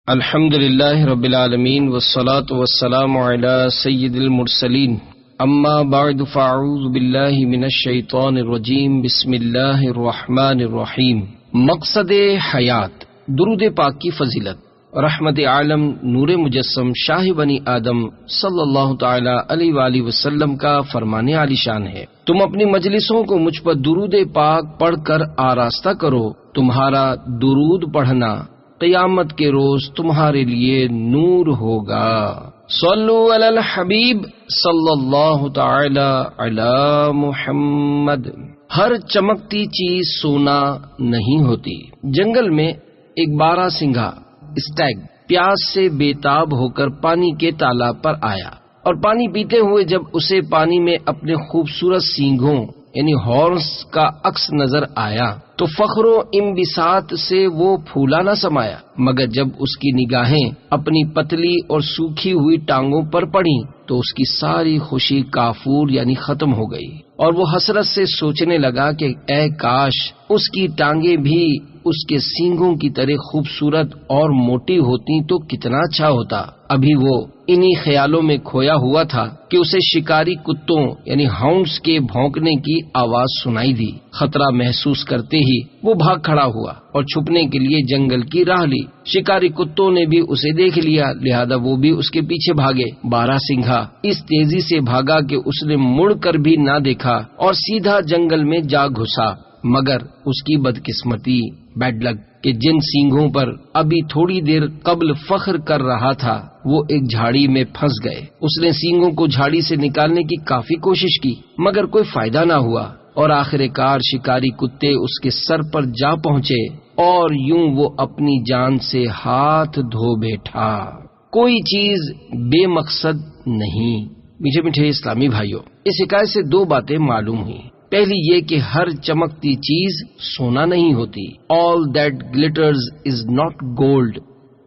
الحمد للہ رب العالمین والصلاة والسلام علی سید المرسلین اما بعد فاعوذ باللہ من الشیطان الرجیم بسم اللہ الرحمن الرحیم۔ مقصد حیات، درود پاک کی فضیلت۔ رحمت عالم نور مجسم شاہ بنی آدم صلی اللہ تعالی علیہ وآلہ وسلم کا فرمان عالی شان ہے، تم اپنی مجلسوں کو مجھ پر درود پاک پڑھ کر آراستہ کرو، تمہارا درود پڑھنا قیامت کے روز تمہارے لیے نور ہوگا۔ صلو علی الحبیب صلی اللہ تعالی علی محمد۔ ہر چمکتی چیز سونا نہیں ہوتی۔ جنگل میں ایک بارہ سنگھا اسٹیگ پیاس سے بےتاب ہو کر پانی کے تالاب پر آیا اور پانی پیتے ہوئے جب اسے پانی میں اپنے خوبصورت سینگوں یعنی ہارنز کا عکس نظر آیا تو فخر و انبساط سے وہ پھولا نہ سمایا، مگر جب اس کی نگاہیں اپنی پتلی اور سوکھی ہوئی ٹانگوں پر پڑیں تو اس کی ساری خوشی کافور یعنی ختم ہو گئی، اور وہ حسرت سے سوچنے لگا کہ اے کاش اس کی ٹانگیں بھی اس کے سینگوں کی طرح خوبصورت اور موٹی ہوتی تو کتنا اچھا ہوتا۔ ابھی وہ انہی خیالوں میں کھویا ہوا تھا کہ اسے شکاری کتوں یعنی ہاؤنڈز کے بھونکنے کی آواز سنائی دی۔ خطرہ محسوس کرتے ہی وہ بھاگ کھڑا ہوا اور چھپنے کے لیے جنگل کی راہ لی۔ شکاری کتوں نے بھی اسے دیکھ لیا، لہذا وہ بھی اس کے پیچھے بھاگے۔ بارہ سنگھا اس تیزی سے بھاگا کہ اس نے مڑ کر بھی نہ دیکھا اور سیدھا جنگل میں جا گھسا، مگر اس کی بدقسمتی بیڈ لک کہ جن سینگوں پر ابھی تھوڑی دیر قبل فخر کر رہا تھا وہ ایک جھاڑی میں پھنس گئے۔ اس نے سینگوں کو جھاڑی سے نکالنے کی کافی کوشش کی مگر کوئی فائدہ نہ ہوا، اور آخر کار شکاری کتے اس کے سر پر جا پہنچے اور یوں وہ اپنی جان سے ہاتھ دھو بیٹھا۔ کوئی چیز بے مقصد نہیں۔ میٹھے میٹھے اسلامی بھائیوں، اس حکایت سے دو باتیں معلوم ہوئی۔ پہلی یہ کہ ہر چمکتی چیز سونا نہیں ہوتی، all that glitters is not gold،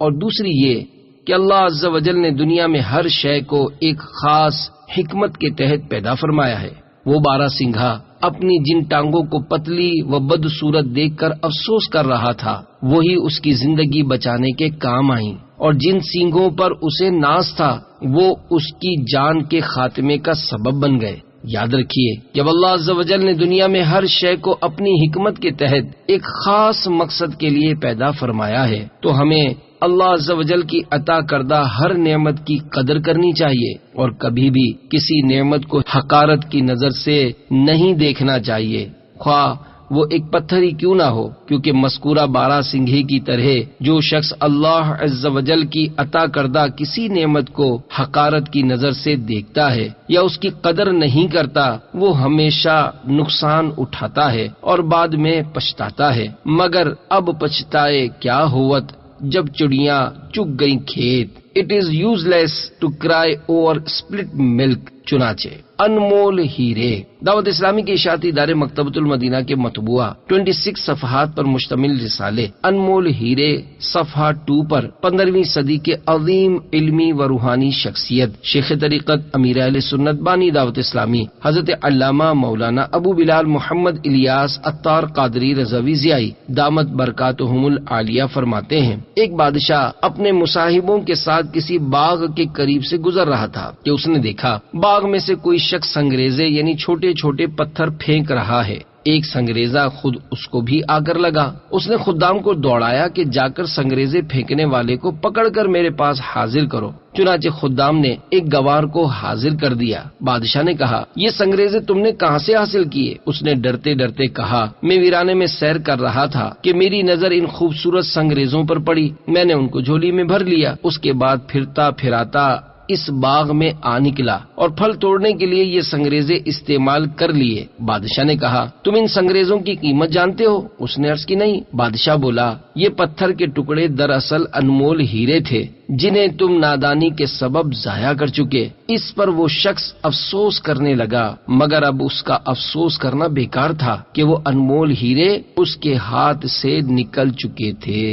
اور دوسری یہ کہ اللہ عز و جل نے دنیا میں ہر شے کو ایک خاص حکمت کے تحت پیدا فرمایا ہے۔ وہ بارہ سنگھا اپنی جن ٹانگوں کو پتلی و بدصورت دیکھ کر افسوس کر رہا تھا وہی اس کی زندگی بچانے کے کام آئیں، اور جن سینگوں پر اسے ناز تھا وہ اس کی جان کے خاتمے کا سبب بن گئے۔ یاد رکھیے، جب اللہ عز و جل نے دنیا میں ہر شے کو اپنی حکمت کے تحت ایک خاص مقصد کے لیے پیدا فرمایا ہے تو ہمیں اللہ عز و جل کی عطا کردہ ہر نعمت کی قدر کرنی چاہیے اور کبھی بھی کسی نعمت کو حقارت کی نظر سے نہیں دیکھنا چاہیے، خواہ وہ ایک پتھر ہی کیوں نہ ہو، کیونکہ مذکورہ بارہ سنگھے کی طرح جو شخص اللہ عز و جل کی عطا کردہ کسی نعمت کو حقارت کی نظر سے دیکھتا ہے یا اس کی قدر نہیں کرتا وہ ہمیشہ نقصان اٹھاتا ہے اور بعد میں پچھتاتا ہے، مگر اب پچھتائے کیا ہوت جب چڑیاں چگ گئیں کھیت۔ It is useless to cry over spilt milk. چنانچہ انمول ہیرے دعوت اسلامی کے اشاعتی ادارے مکتبۃ المدینہ کے مطبوعہ 26 صفحات پر مشتمل رسالے انمول ہیرے صفحہ 2 پر 15ویں صدی کے عظیم علمی و روحانی شخصیت شیخ طریقت امیر اہل سنت بانی دعوت اسلامی حضرت علامہ مولانا ابو بلال محمد الیاس عطار قادری رضوی ضیائی دامت برکاتہم العالیہ فرماتے ہیں، ایک بادشاہ اپنے مصاحبوں کے ساتھ کسی باغ کے قریب سے گزر رہا تھا کہ اس نے دیکھا باغ میں سے کوئی شخص سنگریزے یعنی چھوٹے چھوٹے پتھر پھینک رہا ہے۔ ایک سنگریزہ خود اس کو بھی آ کر لگا۔ اس نے خدام کو دوڑایا کہ جا کر سنگریزے پھینکنے والے کو پکڑ کر میرے پاس حاضر کرو۔ چنانچہ خدام نے ایک گوار کو حاضر کر دیا۔ بادشاہ نے کہا، یہ سنگریزے تم نے کہاں سے حاصل کیے؟ اس نے ڈرتے ڈرتے کہا، میں ویرانے میں سیر کر رہا تھا کہ میری نظر ان خوبصورت سنگریزوں پر پڑی، میں نے ان کو جھولی میں بھر لیا، اس کے بعد پھرتا پھراتا اس باغ میں آ نکلا اور پھل توڑنے کے لیے یہ سنگریزے استعمال کر لیے۔ بادشاہ نے کہا، تم ان سنگریزوں کی قیمت جانتے ہو؟ اس نے عرض کی، نہیں۔ بادشاہ بولا، یہ پتھر کے ٹکڑے دراصل انمول ہیرے تھے جنہیں تم نادانی کے سبب ضائع کر چکے۔ اس پر وہ شخص افسوس کرنے لگا، مگر اب اس کا افسوس کرنا بیکار تھا کہ وہ انمول ہیرے اس کے ہاتھ سے نکل چکے تھے۔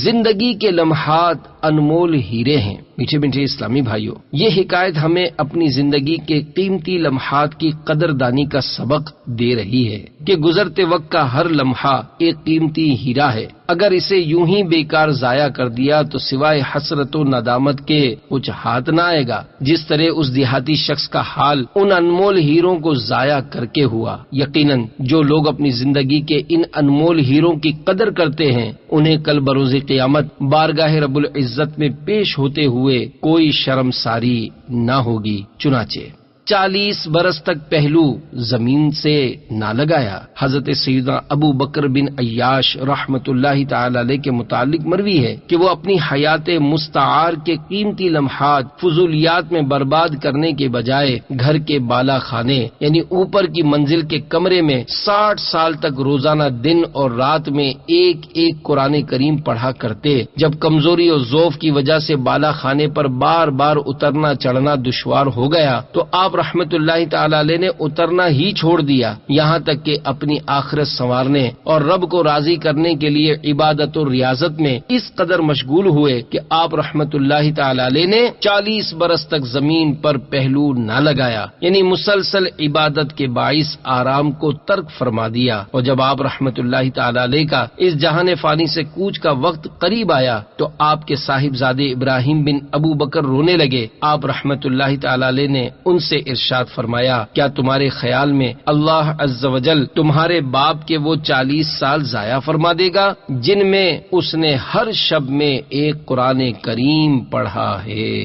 زندگی کے لمحات انمول ہیرے ہیں۔ میٹھے میٹھے اسلامی بھائیوں، یہ حکایت ہمیں اپنی زندگی کے قیمتی لمحات کی قدردانی کا سبق دے رہی ہے کہ گزرتے وقت کا ہر لمحہ ایک قیمتی ہیرا ہے، اگر اسے یوں ہی بیکار ضائع کر دیا تو سوائے حسرت و ندامت کے کچھ ہاتھ نہ آئے گا، جس طرح اس دیہاتی شخص کا حال ان انمول ہیروں کو ضائع کر کے ہوا۔ یقیناً جو لوگ اپنی زندگی کے ان انمول ہیروں کی قدر کرتے ہیں انہیں کل بروز قیامت بارگاہ رب العزت میں پیش ہوتے ہوئے کوئی شرمساری نہ ہوگی۔ چنانچہ 40 برس تک پہلو زمین سے نہ لگایا۔ حضرت سیدنا ابو بکر بن عیاش رحمت اللہ تعالی علیہ کے متعلق مروی ہے کہ وہ اپنی حیات مستعار کے قیمتی لمحات فضولیات میں برباد کرنے کے بجائے گھر کے بالا خانے یعنی اوپر کی منزل کے کمرے میں 60 سال تک روزانہ دن اور رات میں ایک ایک قرآن کریم پڑھا کرتے۔ جب کمزوری اور ضعف کی وجہ سے بالا خانے پر بار بار اترنا چڑھنا دشوار ہو گیا تو آپ رحمت اللہ تعالی علیہ نے اترنا ہی چھوڑ دیا، یہاں تک کہ اپنی آخرت سنوارنے اور رب کو راضی کرنے کے لیے عبادت و ریاضت میں اس قدر مشغول ہوئے کہ آپ رحمت اللہ تعالی علیہ نے 40 برس تک زمین پر پہلو نہ لگایا، یعنی مسلسل عبادت کے باعث آرام کو ترک فرما دیا۔ اور جب آپ رحمت اللہ تعالی علیہ کا اس جہان فانی سے کوچ کا وقت قریب آیا تو آپ کے صاحبزادے ابراہیم بن ابو بکر رونے لگے۔ آپ رحمت اللہ تعالی علیہ نے ان سے ارشاد فرمایا، کیا تمہارے خیال میں اللہ عز و جل تمہارے باپ کے وہ 40 سال ضائع فرما دے گا جن میں اس نے ہر شب میں ایک قرآن کریم پڑھا ہے؟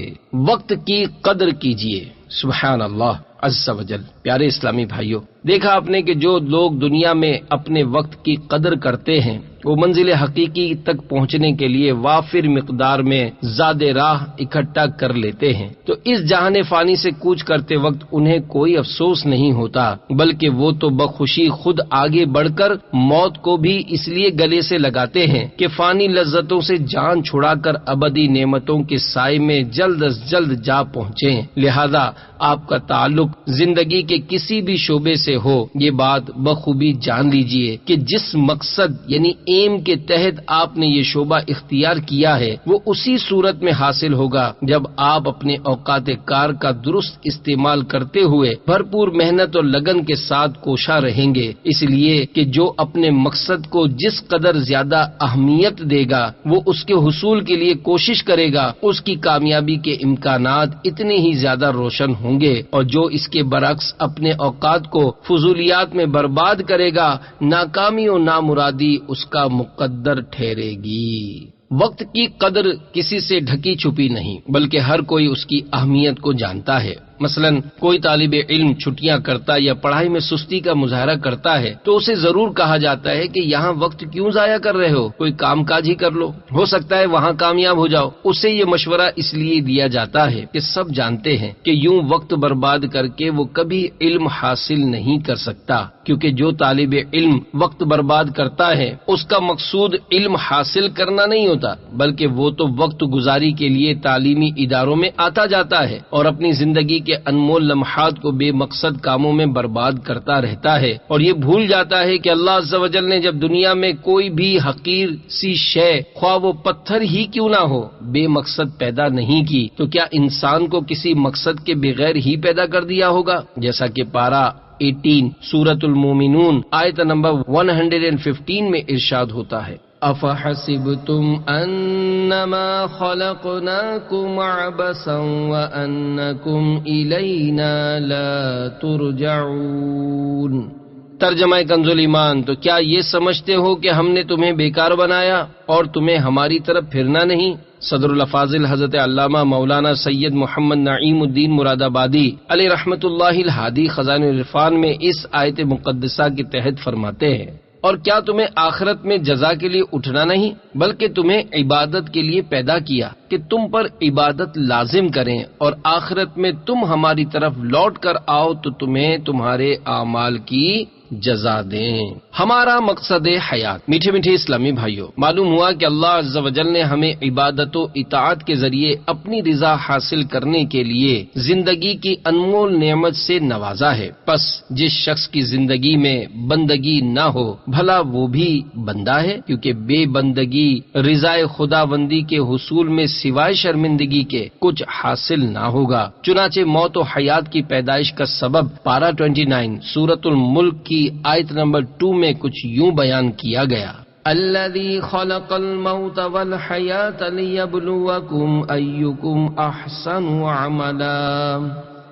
وقت کی قدر کیجیے۔ سبحان اللہ عز و جل۔ پیارے اسلامی بھائیوں، دیکھا آپ نے کہ جو لوگ دنیا میں اپنے وقت کی قدر کرتے ہیں وہ منزل حقیقی تک پہنچنے کے لیے وافر مقدار میں زاد راہ اکٹھا کر لیتے ہیں، تو اس جہان فانی سے کوچ کرتے وقت انہیں کوئی افسوس نہیں ہوتا، بلکہ وہ تو بخوشی خود آگے بڑھ کر موت کو بھی اس لیے گلے سے لگاتے ہیں کہ فانی لذتوں سے جان چھڑا کر ابدی نعمتوں کے سائے میں جلد از جلد جا پہنچیں۔ لہذا آپ کا تعلق زندگی کے کسی بھی شعبے سے ہو، یہ بات بخوبی جان لیجئے کہ جس مقصد یعنی ایم کے تحت آپ نے یہ شعبہ اختیار کیا ہے وہ اسی صورت میں حاصل ہوگا جب آپ اپنے اوقات کار کا درست استعمال کرتے ہوئے بھرپور محنت اور لگن کے ساتھ کوشاں رہیں گے، اس لیے کہ جو اپنے مقصد کو جس قدر زیادہ اہمیت دے گا وہ اس کے حصول کے لیے کوشش کرے گا، اس کی کامیابی کے امکانات اتنے ہی زیادہ روشن ہوں گے، اور جو اس کے برعکس اپنے اوقات کو فضولیات میں برباد کرے گا ناکامی و نامرادی اس کا مقدر ٹھہرے گی۔ وقت کی قدر کسی سے ڈھکی چھپی نہیں بلکہ ہر کوئی اس کی اہمیت کو جانتا ہے۔ مثلا کوئی طالب علم چھٹیاں کرتا یا پڑھائی میں سستی کا مظاہرہ کرتا ہے تو اسے ضرور کہا جاتا ہے کہ یہاں وقت کیوں ضائع کر رہے ہو، کوئی کام کاج ہی کر لو، ہو سکتا ہے وہاں کامیاب ہو جاؤ۔ اسے یہ مشورہ اس لیے دیا جاتا ہے کہ سب جانتے ہیں کہ یوں وقت برباد کر کے وہ کبھی علم حاصل نہیں کر سکتا، کیونکہ جو طالب علم وقت برباد کرتا ہے اس کا مقصود علم حاصل کرنا نہیں ہوتا، بلکہ وہ تو وقت گزاری کے لیے تعلیمی اداروں میں آتا جاتا ہے اور اپنی زندگی کے انمول لمحات کو بے مقصد کاموں میں برباد کرتا رہتا ہے، اور یہ بھول جاتا ہے کہ اللہ عز و جل نے جب دنیا میں کوئی بھی حقیر سی شے خواہ وہ پتھر ہی کیوں نہ ہو بے مقصد پیدا نہیں کی، تو کیا انسان کو کسی مقصد کے بغیر ہی پیدا کر دیا ہوگا؟ جیسا کہ پارہ 18 سورۃ المومنون آیت نمبر 115 میں ارشاد ہوتا ہے، أَفَحَسِبْتُمْ أَنَّمَا خَلَقْنَاكُمْ عَبَثًا وَأَنَّكُمْ إِلَيْنَا لَا تُرْجَعُونَ۔ ترجمہ کنز ایمان، تو کیا یہ سمجھتے ہو کہ ہم نے تمہیں بیکار بنایا اور تمہیں ہماری طرف پھرنا نہیں؟ صدر الافاضل حضرت علامہ مولانا سید محمد نعیم الدین مراد آبادی علیہ رحمت اللہ الہادی خزائن العرفان میں اس آیت مقدسہ کے تحت فرماتے ہیں، اور کیا تمہیں آخرت میں جزا کے لیے اٹھنا نہیں بلکہ تمہیں عبادت کے لیے پیدا کیا کہ تم پر عبادت لازم کریں، اور آخرت میں تم ہماری طرف لوٹ کر آؤ تو تمہیں تمہارے اعمال کی جزا دیں۔ ہمارا مقصد حیات۔ میٹھے میٹھے اسلامی بھائیوں، معلوم ہوا کہ اللہ عز و جل نے ہمیں عبادت و اطاعت کے ذریعے اپنی رضا حاصل کرنے کے لیے زندگی کی انمول نعمت سے نوازا ہے۔ پس جس شخص کی زندگی میں بندگی نہ ہو بھلا وہ بھی بندہ ہے، کیونکہ بے بندگی رضا خداوندی کے حصول میں سوائے شرمندگی کے کچھ حاصل نہ ہوگا۔ چنانچہ موت و حیات کی پیدائش کا سبب پارہ 29 سورۃ الملک کی کی آیت نمبر 2 میں کچھ یوں بیان کیا گیا: الذی خلق الموت والحیاۃ لیبلوکم ایکم احسن عملا۔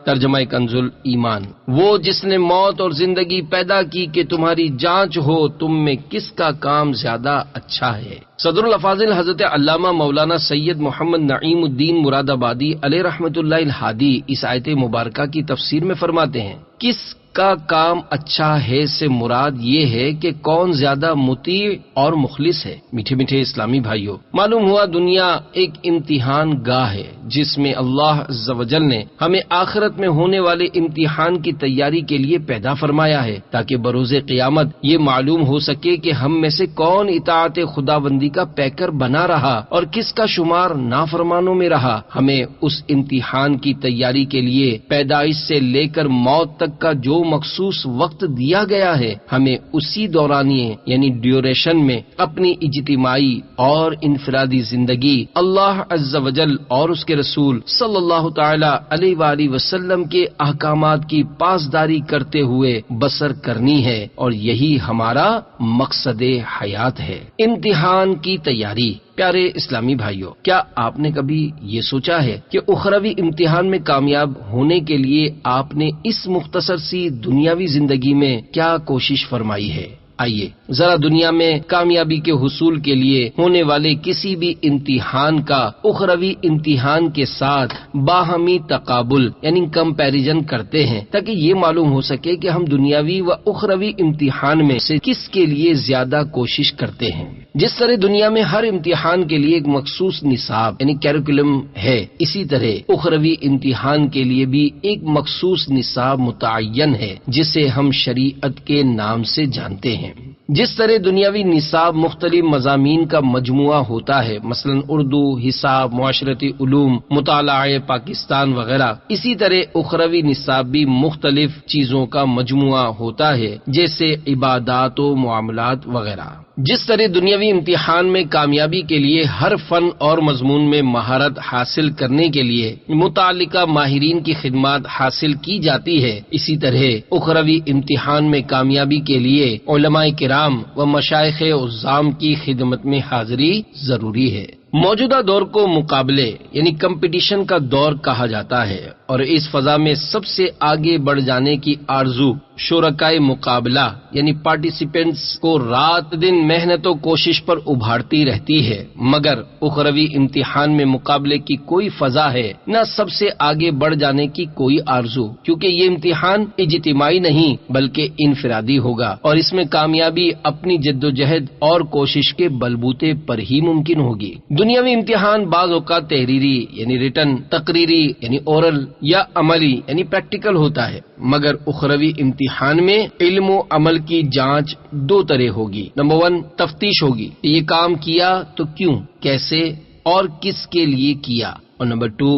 ترجمہ کنز ایمان: وہ جس نے موت اور زندگی پیدا کی کہ تمہاری جانچ ہو تم میں کس کا کام زیادہ اچھا ہے۔ صدر الافاضل حضرت علامہ مولانا سید محمد نعیم الدین مراد آبادی علیہ رحمۃ اللہ الہادی اس آیت مبارکہ کی تفسیر میں فرماتے ہیں: کس کا کام اچھا ہے سے مراد یہ ہے کہ کون زیادہ مطیع اور مخلص ہے۔ میٹھے میٹھے اسلامی بھائیوں، معلوم ہوا دنیا ایک امتحان گاہ ہے جس میں اللہ عز و جل نے ہمیں آخرت میں ہونے والے امتحان کی تیاری کے لیے پیدا فرمایا ہے تاکہ بروز قیامت یہ معلوم ہو سکے کہ ہم میں سے کون اطاعت خداوندی کا پیکر بنا رہا اور کس کا شمار نافرمانوں میں رہا۔ ہمیں اس امتحان کی تیاری کے لیے پیدائش سے لے کر موت تک کا جو مخصوص وقت دیا گیا ہے ہمیں اسی دورانیے یعنی ڈیوریشن میں اپنی اجتماعی اور انفرادی زندگی اللہ عز و جل اور اس کے رسول صلی اللہ تعالی علیہ وآلہ وسلم کے احکامات کی پاسداری کرتے ہوئے بسر کرنی ہے، اور یہی ہمارا مقصد حیات ہے، امتحان کی تیاری۔ پیارے اسلامی بھائیوں، کیا آپ نے کبھی یہ سوچا ہے کہ اخروی امتحان میں کامیاب ہونے کے لیے آپ نے اس مختصر سی دنیاوی زندگی میں کیا کوشش فرمائی ہے؟ آئیے ذرا دنیا میں کامیابی کے حصول کے لیے ہونے والے کسی بھی امتحان کا اخروی امتحان کے ساتھ باہمی تقابل یعنی کمپیریزن کرتے ہیں تاکہ یہ معلوم ہو سکے کہ ہم دنیاوی و اخروی امتحان میں سے کس کے لیے زیادہ کوشش کرتے ہیں۔ جس طرح دنیا میں ہر امتحان کے لیے ایک مخصوص نصاب یعنی کیریکولم ہے، اسی طرح اخروی امتحان کے لیے بھی ایک مخصوص نصاب متعین ہے جسے ہم شریعت کے نام سے جانتے ہیں۔ جس طرح دنیاوی نصاب مختلف مضامین کا مجموعہ ہوتا ہے، مثلا اردو، حساب، معاشرتی علوم، مطالعہ پاکستان وغیرہ، اسی طرح اخروی نصاب بھی مختلف چیزوں کا مجموعہ ہوتا ہے جیسے عبادات و معاملات وغیرہ۔ جس طرح دنیاوی امتحان میں کامیابی کے لیے ہر فن اور مضمون میں مہارت حاصل کرنے کے لیے متعلقہ ماہرین کی خدمات حاصل کی جاتی ہے، اسی طرح اخروی امتحان میں کامیابی کے لیے علماء کرام و مشائخ عظام کی خدمت میں حاضری ضروری ہے۔ موجودہ دور کو مقابلے یعنی کمپٹیشن کا دور کہا جاتا ہے، اور اس فضا میں سب سے آگے بڑھ جانے کی آرزو شرکائے مقابلہ یعنی پارٹیسپینٹس کو رات دن محنت و کوشش پر ابھارتی رہتی ہے، مگر اخروی امتحان میں مقابلے کی کوئی فضا ہے نہ سب سے آگے بڑھ جانے کی کوئی آرزو، کیونکہ یہ امتحان اجتماعی نہیں بلکہ انفرادی ہوگا، اور اس میں کامیابی اپنی جدوجہد اور کوشش کے بلبوتے پر ہی ممکن ہوگی۔ دنیاوی امتحان بعض اوقات تحریری یعنی ریٹن، تقریری یعنی اورل یا عملی یعنی پریکٹیکل ہوتا ہے، مگر اخروی امتحان میں علم و عمل کی جانچ دو طرح ہوگی۔ نمبر 1 تفتیش ہوگی، یہ کام کیا تو کیوں، کیسے اور کس کے لیے کیا، اور نمبر 2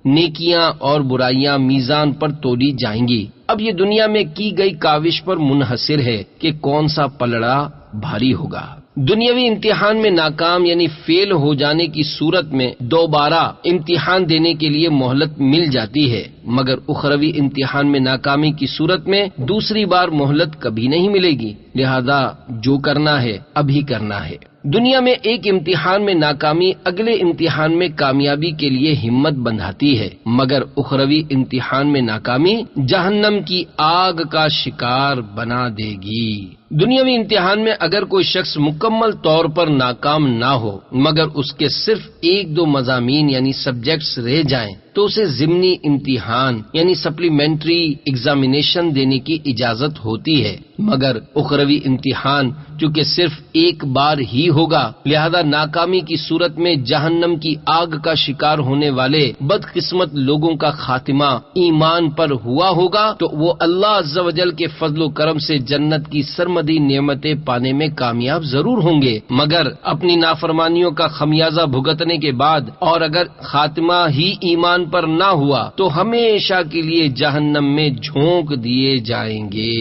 نیکیاں اور برائیاں میزان پر تولی جائیں گی۔ اب یہ دنیا میں کی گئی کاوش پر منحصر ہے کہ کون سا پلڑا بھاری ہوگا۔ دنیاوی امتحان میں ناکام یعنی فیل ہو جانے کی صورت میں دوبارہ امتحان دینے کے لیے مہلت مل جاتی ہے، مگر اخروی امتحان میں ناکامی کی صورت میں دوسری بار مہلت کبھی نہیں ملے گی، لہذا جو کرنا ہے ابھی کرنا ہے۔ دنیا میں ایک امتحان میں ناکامی اگلے امتحان میں کامیابی کے لیے ہمت بندھاتی ہے، مگر اخروی امتحان میں ناکامی جہنم کی آگ کا شکار بنا دے گی۔ دنیاوی امتحان میں اگر کوئی شخص مکمل طور پر ناکام نہ ہو مگر اس کے صرف 1-2 مضامین یعنی سبجیکٹس رہ جائیں تو اسے ضمنی امتحان یعنی سپلیمنٹری ایگزامینیشن دینے کی اجازت ہوتی ہے، مگر اخروی امتحان چونکہ صرف ایک بار ہی ہوگا، لہذا ناکامی کی صورت میں جہنم کی آگ کا شکار ہونے والے بدقسمت لوگوں کا خاتمہ ایمان پر ہوا ہوگا تو وہ اللہ عز و جل کے فضل و کرم سے جنت کی سرمدی نعمتیں پانے میں کامیاب ضرور ہوں گے، مگر اپنی نافرمانیوں کا خمیازہ بھگتنے کے بعد اور اگر خاتمہ ہی ایمان پر نہ ہوا تو ہمیشہ کے لیے جہنم میں جھونک دیے جائیں گے۔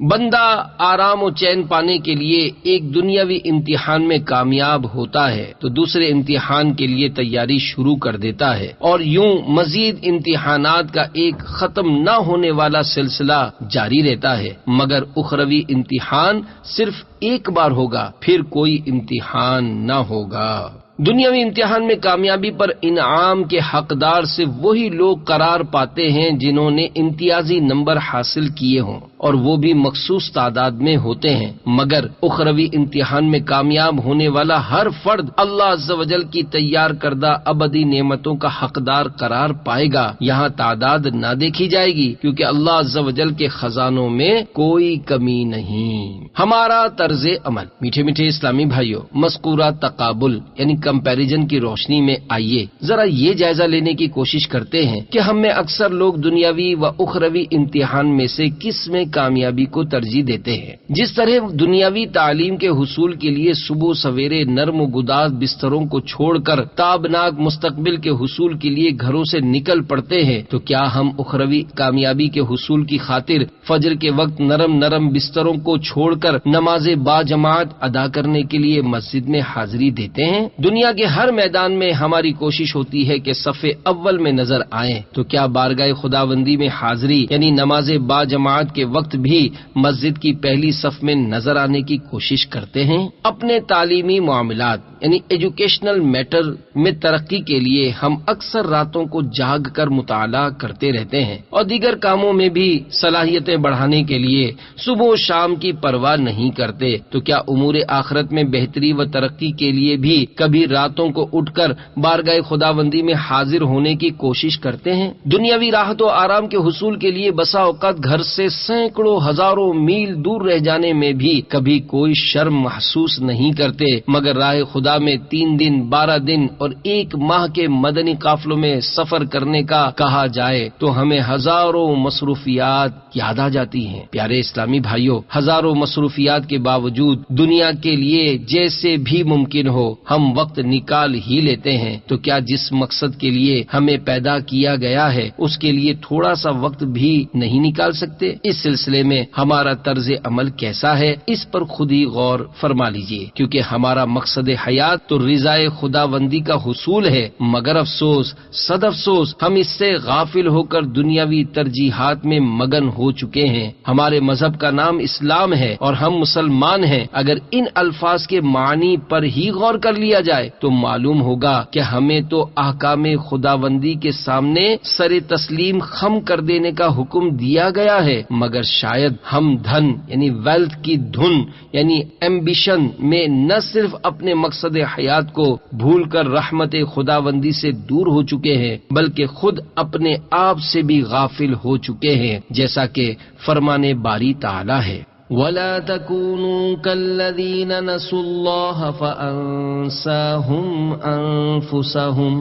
بندہ آرام و چین پانے کے لیے ایک دنیاوی امتحان میں کامیاب ہوتا ہے تو دوسرے امتحان کے لیے تیاری شروع کر دیتا ہے، اور یوں مزید امتحانات کا ایک ختم نہ ہونے والا سلسلہ جاری رہتا ہے، مگر اخروی امتحان صرف ایک بار ہوگا، پھر کوئی امتحان نہ ہوگا۔ دنیاوی امتحان میں کامیابی پر انعام کے حقدار صرف وہی لوگ قرار پاتے ہیں جنہوں نے امتیازی نمبر حاصل کیے ہوں، اور وہ بھی مخصوص تعداد میں ہوتے ہیں، مگر اخروی امتحان میں کامیاب ہونے والا ہر فرد اللہ عز و جل کی تیار کردہ ابدی نعمتوں کا حقدار قرار پائے گا۔ یہاں تعداد نہ دیکھی جائے گی، کیونکہ اللہ عز و جل کے خزانوں میں کوئی کمی نہیں۔ ہمارا طرز عمل۔ میٹھے میٹھے اسلامی بھائیوں، مذکورہ تقابل یعنی کمپیریزن کی روشنی میں آئیے ذرا یہ جائزہ لینے کی کوشش کرتے ہیں کہ ہم میں اکثر لوگ دنیاوی و اخروی امتحان میں سے کس میں کامیابی کو ترجیح دیتے ہیں۔ جس طرح دنیاوی تعلیم کے حصول کے لیے صبح سویرے نرم و گداز بستروں کو چھوڑ کر تابناک مستقبل کے حصول کے لیے گھروں سے نکل پڑتے ہیں، تو کیا ہم اخروی کامیابی کے حصول کی خاطر فجر کے وقت نرم بستروں کو چھوڑ کر نماز با جماعت ادا کرنے کے لیے مسجد میں حاضری دیتے ہیں؟ دنیا کے ہر میدان میں ہماری کوشش ہوتی ہے کہ صف اول میں نظر آئیں، تو کیا بارگاہ خداوندی میں حاضری یعنی نماز با جماعت کے وقت بھی مسجد کی پہلی صف میں نظر آنے کی کوشش کرتے ہیں؟ اپنے تعلیمی معاملات یعنی ایجوکیشنل میٹر میں ترقی کے لیے ہم اکثر راتوں کو جاگ کر مطالعہ کرتے رہتے ہیں، اور دیگر کاموں میں بھی صلاحیتیں بڑھانے کے لیے صبح و شام کی پرواہ نہیں کرتے، تو کیا امور آخرت میں بہتری و ترقی کے لیے بھی کبھی راتوں کو اٹھ کر بارگاہ خداوندی میں حاضر ہونے کی کوشش کرتے ہیں؟ دنیاوی راحت و آرام کے حصول کے لیے بسا اوقات گھر سے سینکڑوں ہزاروں میل دور رہ جانے میں بھی کبھی کوئی شرم محسوس نہیں کرتے، مگر راہ خدا میں 3 دن 12 دن اور 1 ماہ کے مدنی قافلوں میں سفر کرنے کا کہا جائے تو ہمیں ہزاروں مصروفیات یاد آ جاتی ہیں۔ پیارے اسلامی بھائیوں، ہزاروں مصروفیات کے باوجود دنیا کے لیے جیسے بھی ممکن ہو ہم وقت نکال ہی لیتے ہیں، تو کیا جس مقصد کے لیے ہمیں پیدا کیا گیا ہے اس کے لیے تھوڑا سا وقت بھی نہیں نکال سکتے؟ اس سلسلے میں ہمارا طرز عمل کیسا ہے، اس پر خود ہی غور فرما لیجئے، کیونکہ ہمارا مقصد حیات تو رضائے خداوندی کا حصول ہے، مگر افسوس صد افسوس ہم اس سے غافل ہو کر دنیاوی ترجیحات میں مگن ہو چکے ہیں۔ ہمارے مذہب کا نام اسلام ہے اور ہم مسلمان ہیں۔ اگر ان الفاظ کے معنی پر ہی غور کر لیا جائے تو معلوم ہوگا کہ ہمیں تو احکام خداوندی کے سامنے سر تسلیم خم کر دینے کا حکم دیا گیا ہے، مگر شاید ہم دھن یعنی ویلتھ کی دھن یعنی ایمبیشن میں نہ صرف اپنے مقصد حیات کو بھول کر رحمت خداوندی سے دور ہو چکے ہیں، بلکہ خود اپنے آپ سے بھی غافل ہو چکے ہیں، جیسا کہ فرمان باری تعالی ہے، وَلَا تَكُونُوا كَالَّذِينَ نَسُوا اللَّهَ فَأَنسَاهُمْ أَنفُسَهُمْ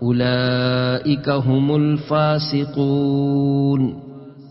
أُولَئِكَ هُمُ الْفَاسِقُونَ۔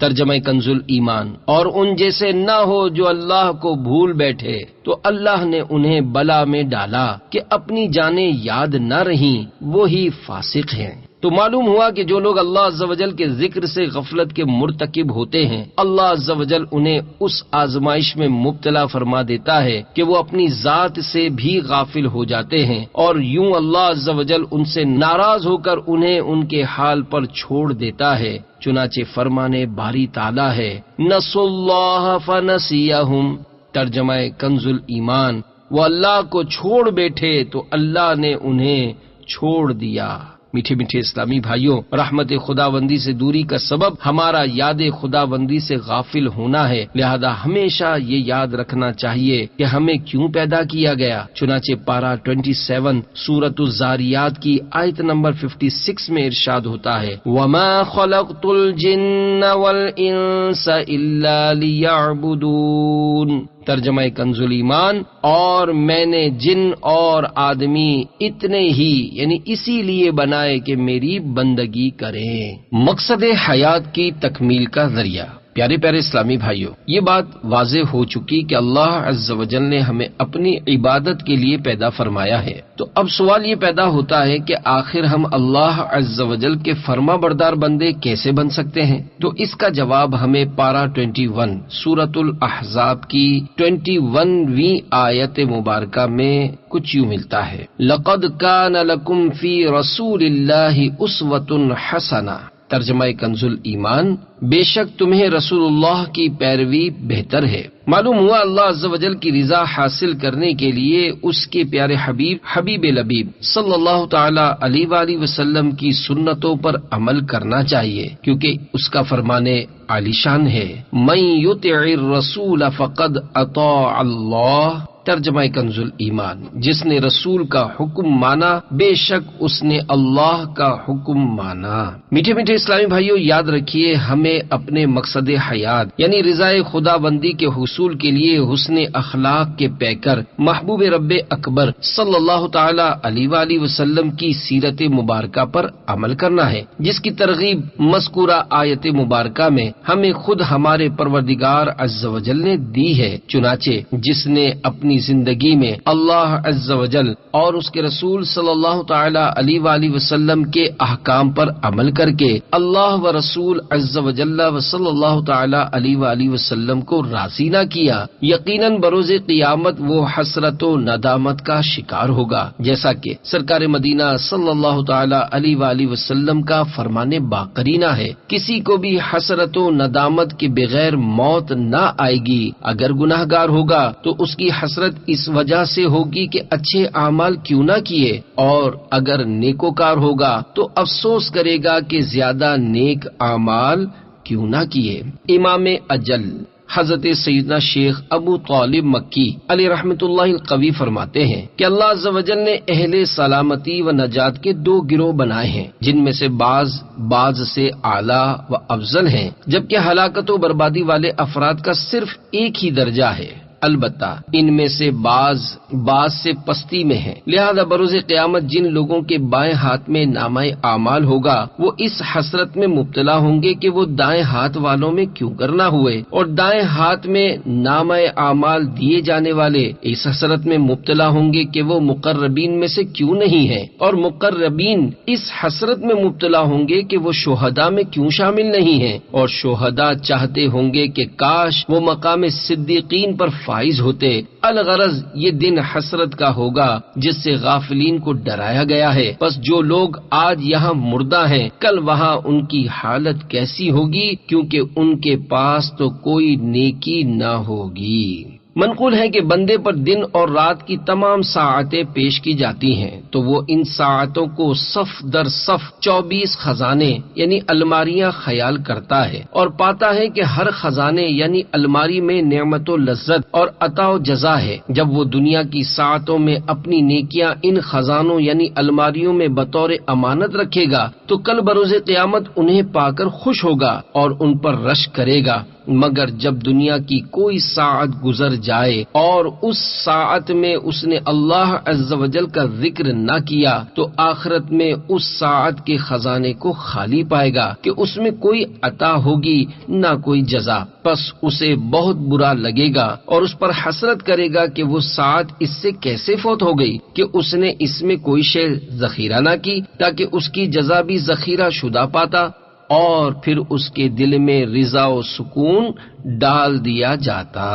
ترجمہ کنز ایمان، اور ان جیسے نہ ہو جو اللہ کو بھول بیٹھے تو اللہ نے انہیں بلا میں ڈالا کہ اپنی جانیں یاد نہ رہیں، وہی فاسق ہیں۔ تو معلوم ہوا کہ جو لوگ اللہ عز و جل کے ذکر سے غفلت کے مرتکب ہوتے ہیں، اللہ عز و جل انہیں اس آزمائش میں مبتلا فرما دیتا ہے کہ وہ اپنی ذات سے بھی غافل ہو جاتے ہیں، اور یوں اللہ عز و جل ان سے ناراض ہو کر انہیں ان کے حال پر چھوڑ دیتا ہے۔ چنانچہ فرمانے باری تعالی ہے، نسوا اللہ فنسیہم۔ ترجمہ کنز ایمان، وہ اللہ کو چھوڑ بیٹھے تو اللہ نے انہیں چھوڑ دیا۔ میٹھے میٹھے اسلامی بھائیوں، رحمت خداوندی سے دوری کا سبب ہمارا یاد خداوندی سے غافل ہونا ہے، لہذا ہمیشہ یہ یاد رکھنا چاہیے کہ ہمیں کیوں پیدا کیا گیا۔ چنانچہ پارہ 27 سورۃ الذاریات کی آیت نمبر 56 میں ارشاد ہوتا ہے، وَمَا خَلَقْتُ الْجِنَّ وَالْإِنسَ إِلَّا لِيَعْبُدُونَ۔ ترجمہ کنز ایمان، اور میں نے جن اور آدمی اتنے ہی یعنی اسی لیے بنائے کہ میری بندگی کریں۔ مقصد حیات کی تکمیل کا ذریعہ۔ پیارے پیارے اسلامی بھائیوں، یہ بات واضح ہو چکی کہ اللہ عز و جل نے ہمیں اپنی عبادت کے لیے پیدا فرمایا ہے۔ تو اب سوال یہ پیدا ہوتا ہے کہ آخر ہم اللہ عز و جل کے فرما بردار بندے کیسے بن سکتے ہیں؟ تو اس کا جواب ہمیں پارہ 21 سورۃ الاحزاب کی 21ویں آیت مبارکہ میں کچھ یوں ملتا ہے، لَقَدْ كَانَ لَكُمْ فِي رَسُولِ اللَّهِ أُسْوَةٌ حَسَنَةٌ۔ ترجمہ کنز ایمان، بے شک تمہیں رسول اللہ کی پیروی بہتر ہے۔ معلوم ہوا اللہ عز و جل کی رضا حاصل کرنے کے لیے اس کے پیارے حبیب لبیب صلی اللہ تعالی علیہ وآلہ وسلم کی سنتوں پر عمل کرنا چاہیے، کیونکہ اس کا فرمانے عالی شان ہے، من یطع الرسول فقد اطاع اللہ۔ ترجمہ کنز ایمان، جس نے رسول کا حکم مانا بے شک اس نے اللہ کا حکم مانا۔ میٹھے میٹھے اسلامی بھائیوں، یاد رکھیے ہمیں اپنے مقصد حیات یعنی رضا خدا بندی کے حصول کے لیے حسن اخلاق کے پیکر محبوب رب اکبر صلی اللہ تعالی علیہ وآلہ وسلم کی سیرت مبارکہ پر عمل کرنا ہے، جس کی ترغیب مذکورہ آیت مبارکہ میں ہمیں خود ہمارے پروردگار عز و جل نے دی ہے۔ چنانچہ جس نے اپنی زندگی میں اللہ عز و جل اور اس کے رسول صلی اللہ تعالی علیہ وآلہ وسلم کے احکام پر عمل کر کے اللہ و رسول عز و جل و صلی اللہ تعالی علیہ وآلہ وسلم کو راضی نہ کیا، یقیناً بروز قیامت وہ حسرت و ندامت کا شکار ہوگا، جیسا کہ سرکار مدینہ صلی اللہ تعالی علیہ وآلہ وسلم کا فرمان باقرینہ ہے، کسی کو بھی حسرت و ندامت کے بغیر موت نہ آئے گی۔ اگر گناہ گار ہوگا تو اس کی حسرت اس وجہ سے ہوگی کہ اچھے اعمال کیوں نہ کیے، اور اگر نیکوکار ہوگا تو افسوس کرے گا کہ زیادہ نیک اعمال کیوں نہ کیے۔ امام اجل حضرت سیدنا شیخ ابو طالب مکی علیہ رحمۃ اللہ القوی فرماتے ہیں کہ اللہ عز و جل نے اہل سلامتی و نجات کے دو گروہ بنائے ہیں، جن میں سے بعض سے اعلیٰ و افضل ہیں، جبکہ ہلاکت و بربادی والے افراد کا صرف ایک ہی درجہ ہے۔ البتہ ان میں سے بعض سے پستی میں ہیں، لہذا بروز قیامت جن لوگوں کے بائیں ہاتھ میں نامہ اعمال ہوگا وہ اس حسرت میں مبتلا ہوں گے کہ وہ دائیں ہاتھ والوں میں کیوں کرنا ہوئے، اور دائیں ہاتھ میں نامہ اعمال دیے جانے والے اس حسرت میں مبتلا ہوں گے کہ وہ مقربین میں سے کیوں نہیں ہیں، اور مقربین اس حسرت میں مبتلا ہوں گے کہ وہ شہداء میں کیوں شامل نہیں ہیں، اور شہداء چاہتے ہوں گے کہ کاش وہ مقام صدیقین پر فائز ہوتے۔ الغرض یہ دن حسرت کا ہوگا جس سے غافلین کو ڈرایا گیا ہے، بس جو لوگ آج یہاں مردہ ہیں کل وہاں ان کی حالت کیسی ہوگی، کیونکہ ان کے پاس تو کوئی نیکی نہ ہوگی۔ منقول ہے کہ بندے پر دن اور رات کی تمام ساعتیں پیش کی جاتی ہیں، تو وہ ان ساعتوں کو صف در صف 24 خزانے یعنی الماریاں خیال کرتا ہے، اور پاتا ہے کہ ہر خزانے یعنی الماری میں نعمت و لذت اور عطا و جزا ہے۔ جب وہ دنیا کی ساعتوں میں اپنی نیکیاں ان خزانوں یعنی الماریوں میں بطور امانت رکھے گا تو کل بروز قیامت انہیں پا کر خوش ہوگا اور ان پر رشک کرے گا، مگر جب دنیا کی کوئی ساعت گزر جائے اور اس ساعت میں اس نے اللہ عز و جل کا ذکر نہ کیا تو آخرت میں اس ساعت کے خزانے کو خالی پائے گا کہ اس میں کوئی عطا ہوگی نہ کوئی جزا، پس اسے بہت برا لگے گا اور اس پر حسرت کرے گا کہ وہ ساعت اس سے کیسے فوت ہو گئی کہ اس نے اس میں کوئی شے ذخیرہ نہ کی تاکہ اس کی جزا بھی ذخیرہ شدہ پاتا، اور پھر اس کے دل میں رضا و سکون ڈال دیا جاتا۔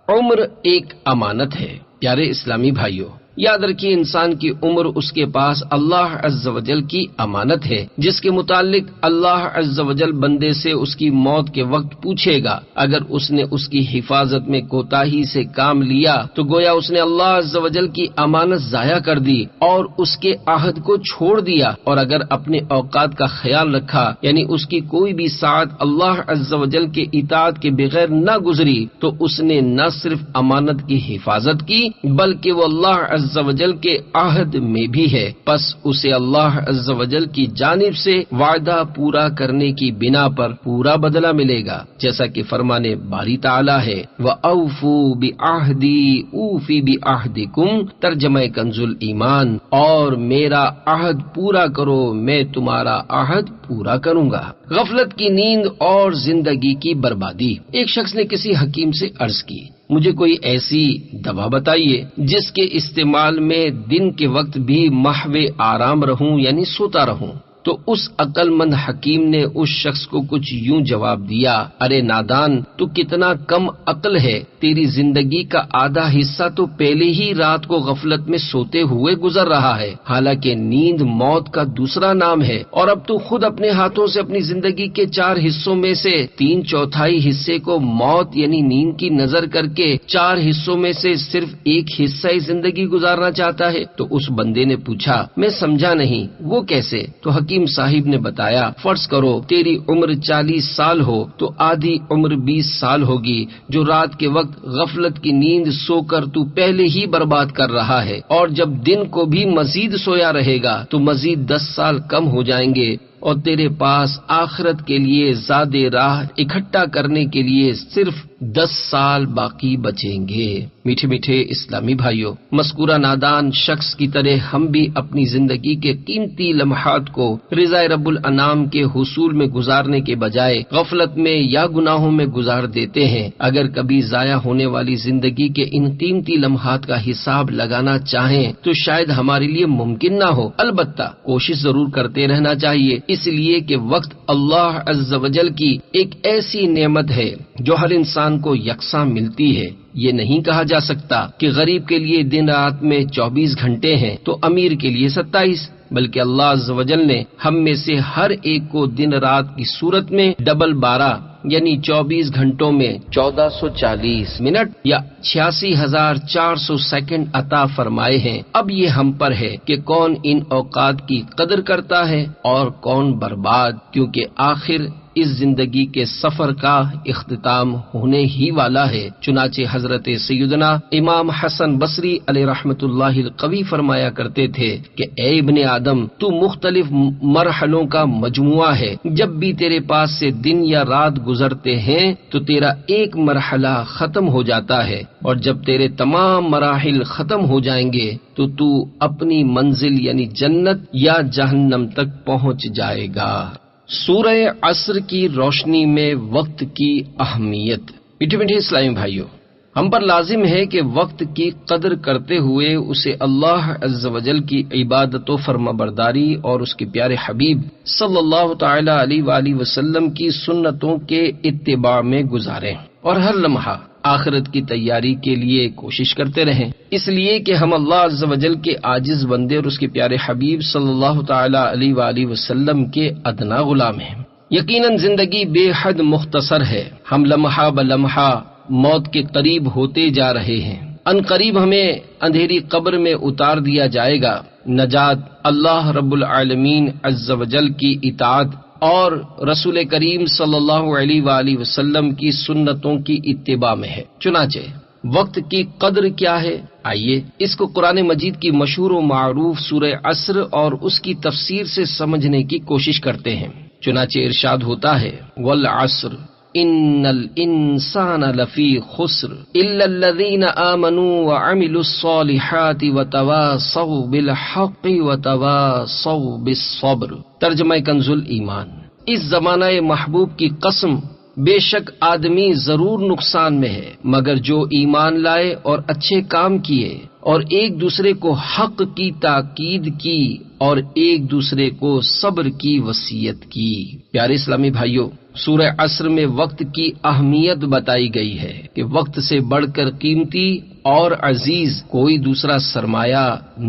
عمر ایک امانت ہے۔ پیارے اسلامی بھائیوں، یاد رکھیے انسان کی عمر اس کے پاس اللہ عز و جل کی امانت ہے، جس کے متعلق اللہ عز و جل بندے سے اس کی موت کے وقت پوچھے گا۔ اگر اس نے اس کی حفاظت میں کوتاہی سے کام لیا تو گویا اس نے اللہ عز و جل کی امانت ضائع کر دی اور اس کے عہد کو چھوڑ دیا، اور اگر اپنے اوقات کا خیال رکھا یعنی اس کی کوئی بھی ساعت اللہ عز و جل کے اطاعت کے بغیر نہ گزری تو اس نے نہ صرف امانت کی حفاظت کی بلکہ وہ اللہ عز عز و جل کے عہد میں بھی ہے، پس اسے اللہ عز و جل کی جانب سے وعدہ پورا کرنے کی بنا پر پورا بدلہ ملے گا، جیسا کہ فرمان باری تعالی ہے وَأَوْفُوا بِعَهْدِي أُوفِ بِعَهْدِكُمْ، ترجمہ کنز الایمان، اور میرا عہد پورا کرو، میں تمہارا عہد پورا کروں گا۔ غفلت کی نیند اور زندگی کی بربادی۔ ایک شخص نے کسی حکیم سے عرض کی، مجھے کوئی ایسی دوا بتائیے جس کے استعمال میں دن کے وقت بھی محو آرام رہوں، یعنی سوتا رہوں۔ تو اس عقل مند حکیم نے اس شخص کو کچھ یوں جواب دیا، ارے نادان، تو کتنا کم عقل ہے، تیری زندگی کا آدھا حصہ تو پہلے ہی رات کو غفلت میں سوتے ہوئے گزر رہا ہے، حالانکہ نیند موت کا دوسرا نام ہے، اور اب تو خود اپنے ہاتھوں سے اپنی زندگی کے 4 حصوں میں سے 3/4 حصے کو موت یعنی نیند کی نظر کر کے 4 حصوں میں سے صرف 1 حصہ ہی زندگی گزارنا چاہتا ہے۔ تو اس بندے نے پوچھا، میں سمجھا نہیں، وہ کیسے؟ تو حکیم صاحب نے بتایا، فرض کرو تیری عمر 40 سال ہو تو آدھی عمر 20 سال ہوگی، جو رات کے وقت غفلت کی نیند سو کر تو پہلے ہی برباد کر رہا ہے، اور جب دن کو بھی مزید سویا رہے گا تو مزید 10 سال کم ہو جائیں گے، اور تیرے پاس آخرت کے لیے زاد راہ اکٹھا کرنے کے لیے صرف 10 سال باقی بچیں گے۔ میٹھے میٹھے اسلامی بھائیوں، مذکورہ نادان شخص کی طرح ہم بھی اپنی زندگی کے قیمتی لمحات کو رضا رب الانام کے حصول میں گزارنے کے بجائے غفلت میں یا گناہوں میں گزار دیتے ہیں۔ اگر کبھی ضائع ہونے والی زندگی کے ان قیمتی لمحات کا حساب لگانا چاہیں تو شاید ہمارے لیے ممکن نہ ہو، البتہ کوشش ضرور کرتے رہنا چاہیے، اس لیے کہ وقت اللہ عز و جل کی ایک ایسی نعمت ہے جو ہر انسان کو یکساں ملتی ہے۔ یہ نہیں کہا جا سکتا کہ غریب کے لیے دن رات میں 24 گھنٹے ہیں تو امیر کے لیے 27، بلکہ اللہ عز و جل نے ہم میں سے ہر ایک کو دن رات کی صورت میں ڈبل 12 یعنی 24 گھنٹوں میں 1440 منٹ یا 86,400 سیکنڈ عطا فرمائے ہیں۔ اب یہ ہم پر ہے کہ کون ان اوقات کی قدر کرتا ہے اور کون برباد، کیونکہ آخر اس زندگی کے سفر کا اختتام ہونے ہی والا ہے۔ چنانچہ حضرت سیدنا امام حسن بصری علیہ رحمت اللہ القوی فرمایا کرتے تھے کہ اے ابن آدم، تو مختلف مرحلوں کا مجموعہ ہے، جب بھی تیرے پاس سے دن یا رات گزرتے ہیں تو تیرا ایک مرحلہ ختم ہو جاتا ہے، اور جب تیرے تمام مراحل ختم ہو جائیں گے تو تو اپنی منزل یعنی جنت یا جہنم تک پہنچ جائے گا۔ سورہ عصر کی روشنی میں وقت کی اہمیت۔ میٹھے میٹھے اسلامی بھائیوں، ہم پر لازم ہے کہ وقت کی قدر کرتے ہوئے اسے اللہ عز و جل کی عبادت و فرما برداری اور اس کے پیارے حبیب صلی اللہ تعالی علیہ وآلہ وسلم کی سنتوں کے اتباع میں گزاریں، اور ہر لمحہ آخرت کی تیاری کے لیے کوشش کرتے رہیں، اس لیے کہ ہم اللہ عز و جل کے عاجز بندے اور اس کے پیارے حبیب صلی اللہ تعالی علیہ وآلہ وسلم کے ادنا غلام ہیں۔ یقیناً زندگی بے حد مختصر ہے، ہم لمحہ بلمحہ موت کے قریب ہوتے جا رہے ہیں۔ ان قریب ہمیں اندھیری قبر میں اتار دیا جائے گا۔ نجات اللہ رب العالمین عز و جل کی اطاعت اور رسول کریم صلی اللہ علیہ وآلہ وسلم کی سنتوں کی اتباع میں ہے۔ چنانچہ وقت کی قدر کیا ہے؟ آئیے اس کو قرآن مجید کی مشہور و معروف سورہ عصر اور اس کی تفسیر سے سمجھنے کی کوشش کرتے ہیں۔ چنانچہ ارشاد ہوتا ہے والعصر ان الانسان لفی خسر الا الذین آمنوا وعملوا الصالحات وتواصوا بالحق وتواصوا بالصبر۔ ترجمہ کنز الایمان۔ اس زمانہ محبوب کی قسم، بے شک آدمی ضرور نقصان میں ہے مگر جو ایمان لائے اور اچھے کام کیے اور ایک دوسرے کو حق کی تاکید کی اور ایک دوسرے کو صبر کی وصیت کی۔ پیارے اسلامی بھائیوں، سورہ عصر میں وقت کی اہمیت بتائی گئی ہے کہ وقت سے بڑھ کر قیمتی اور عزیز کوئی دوسرا سرمایہ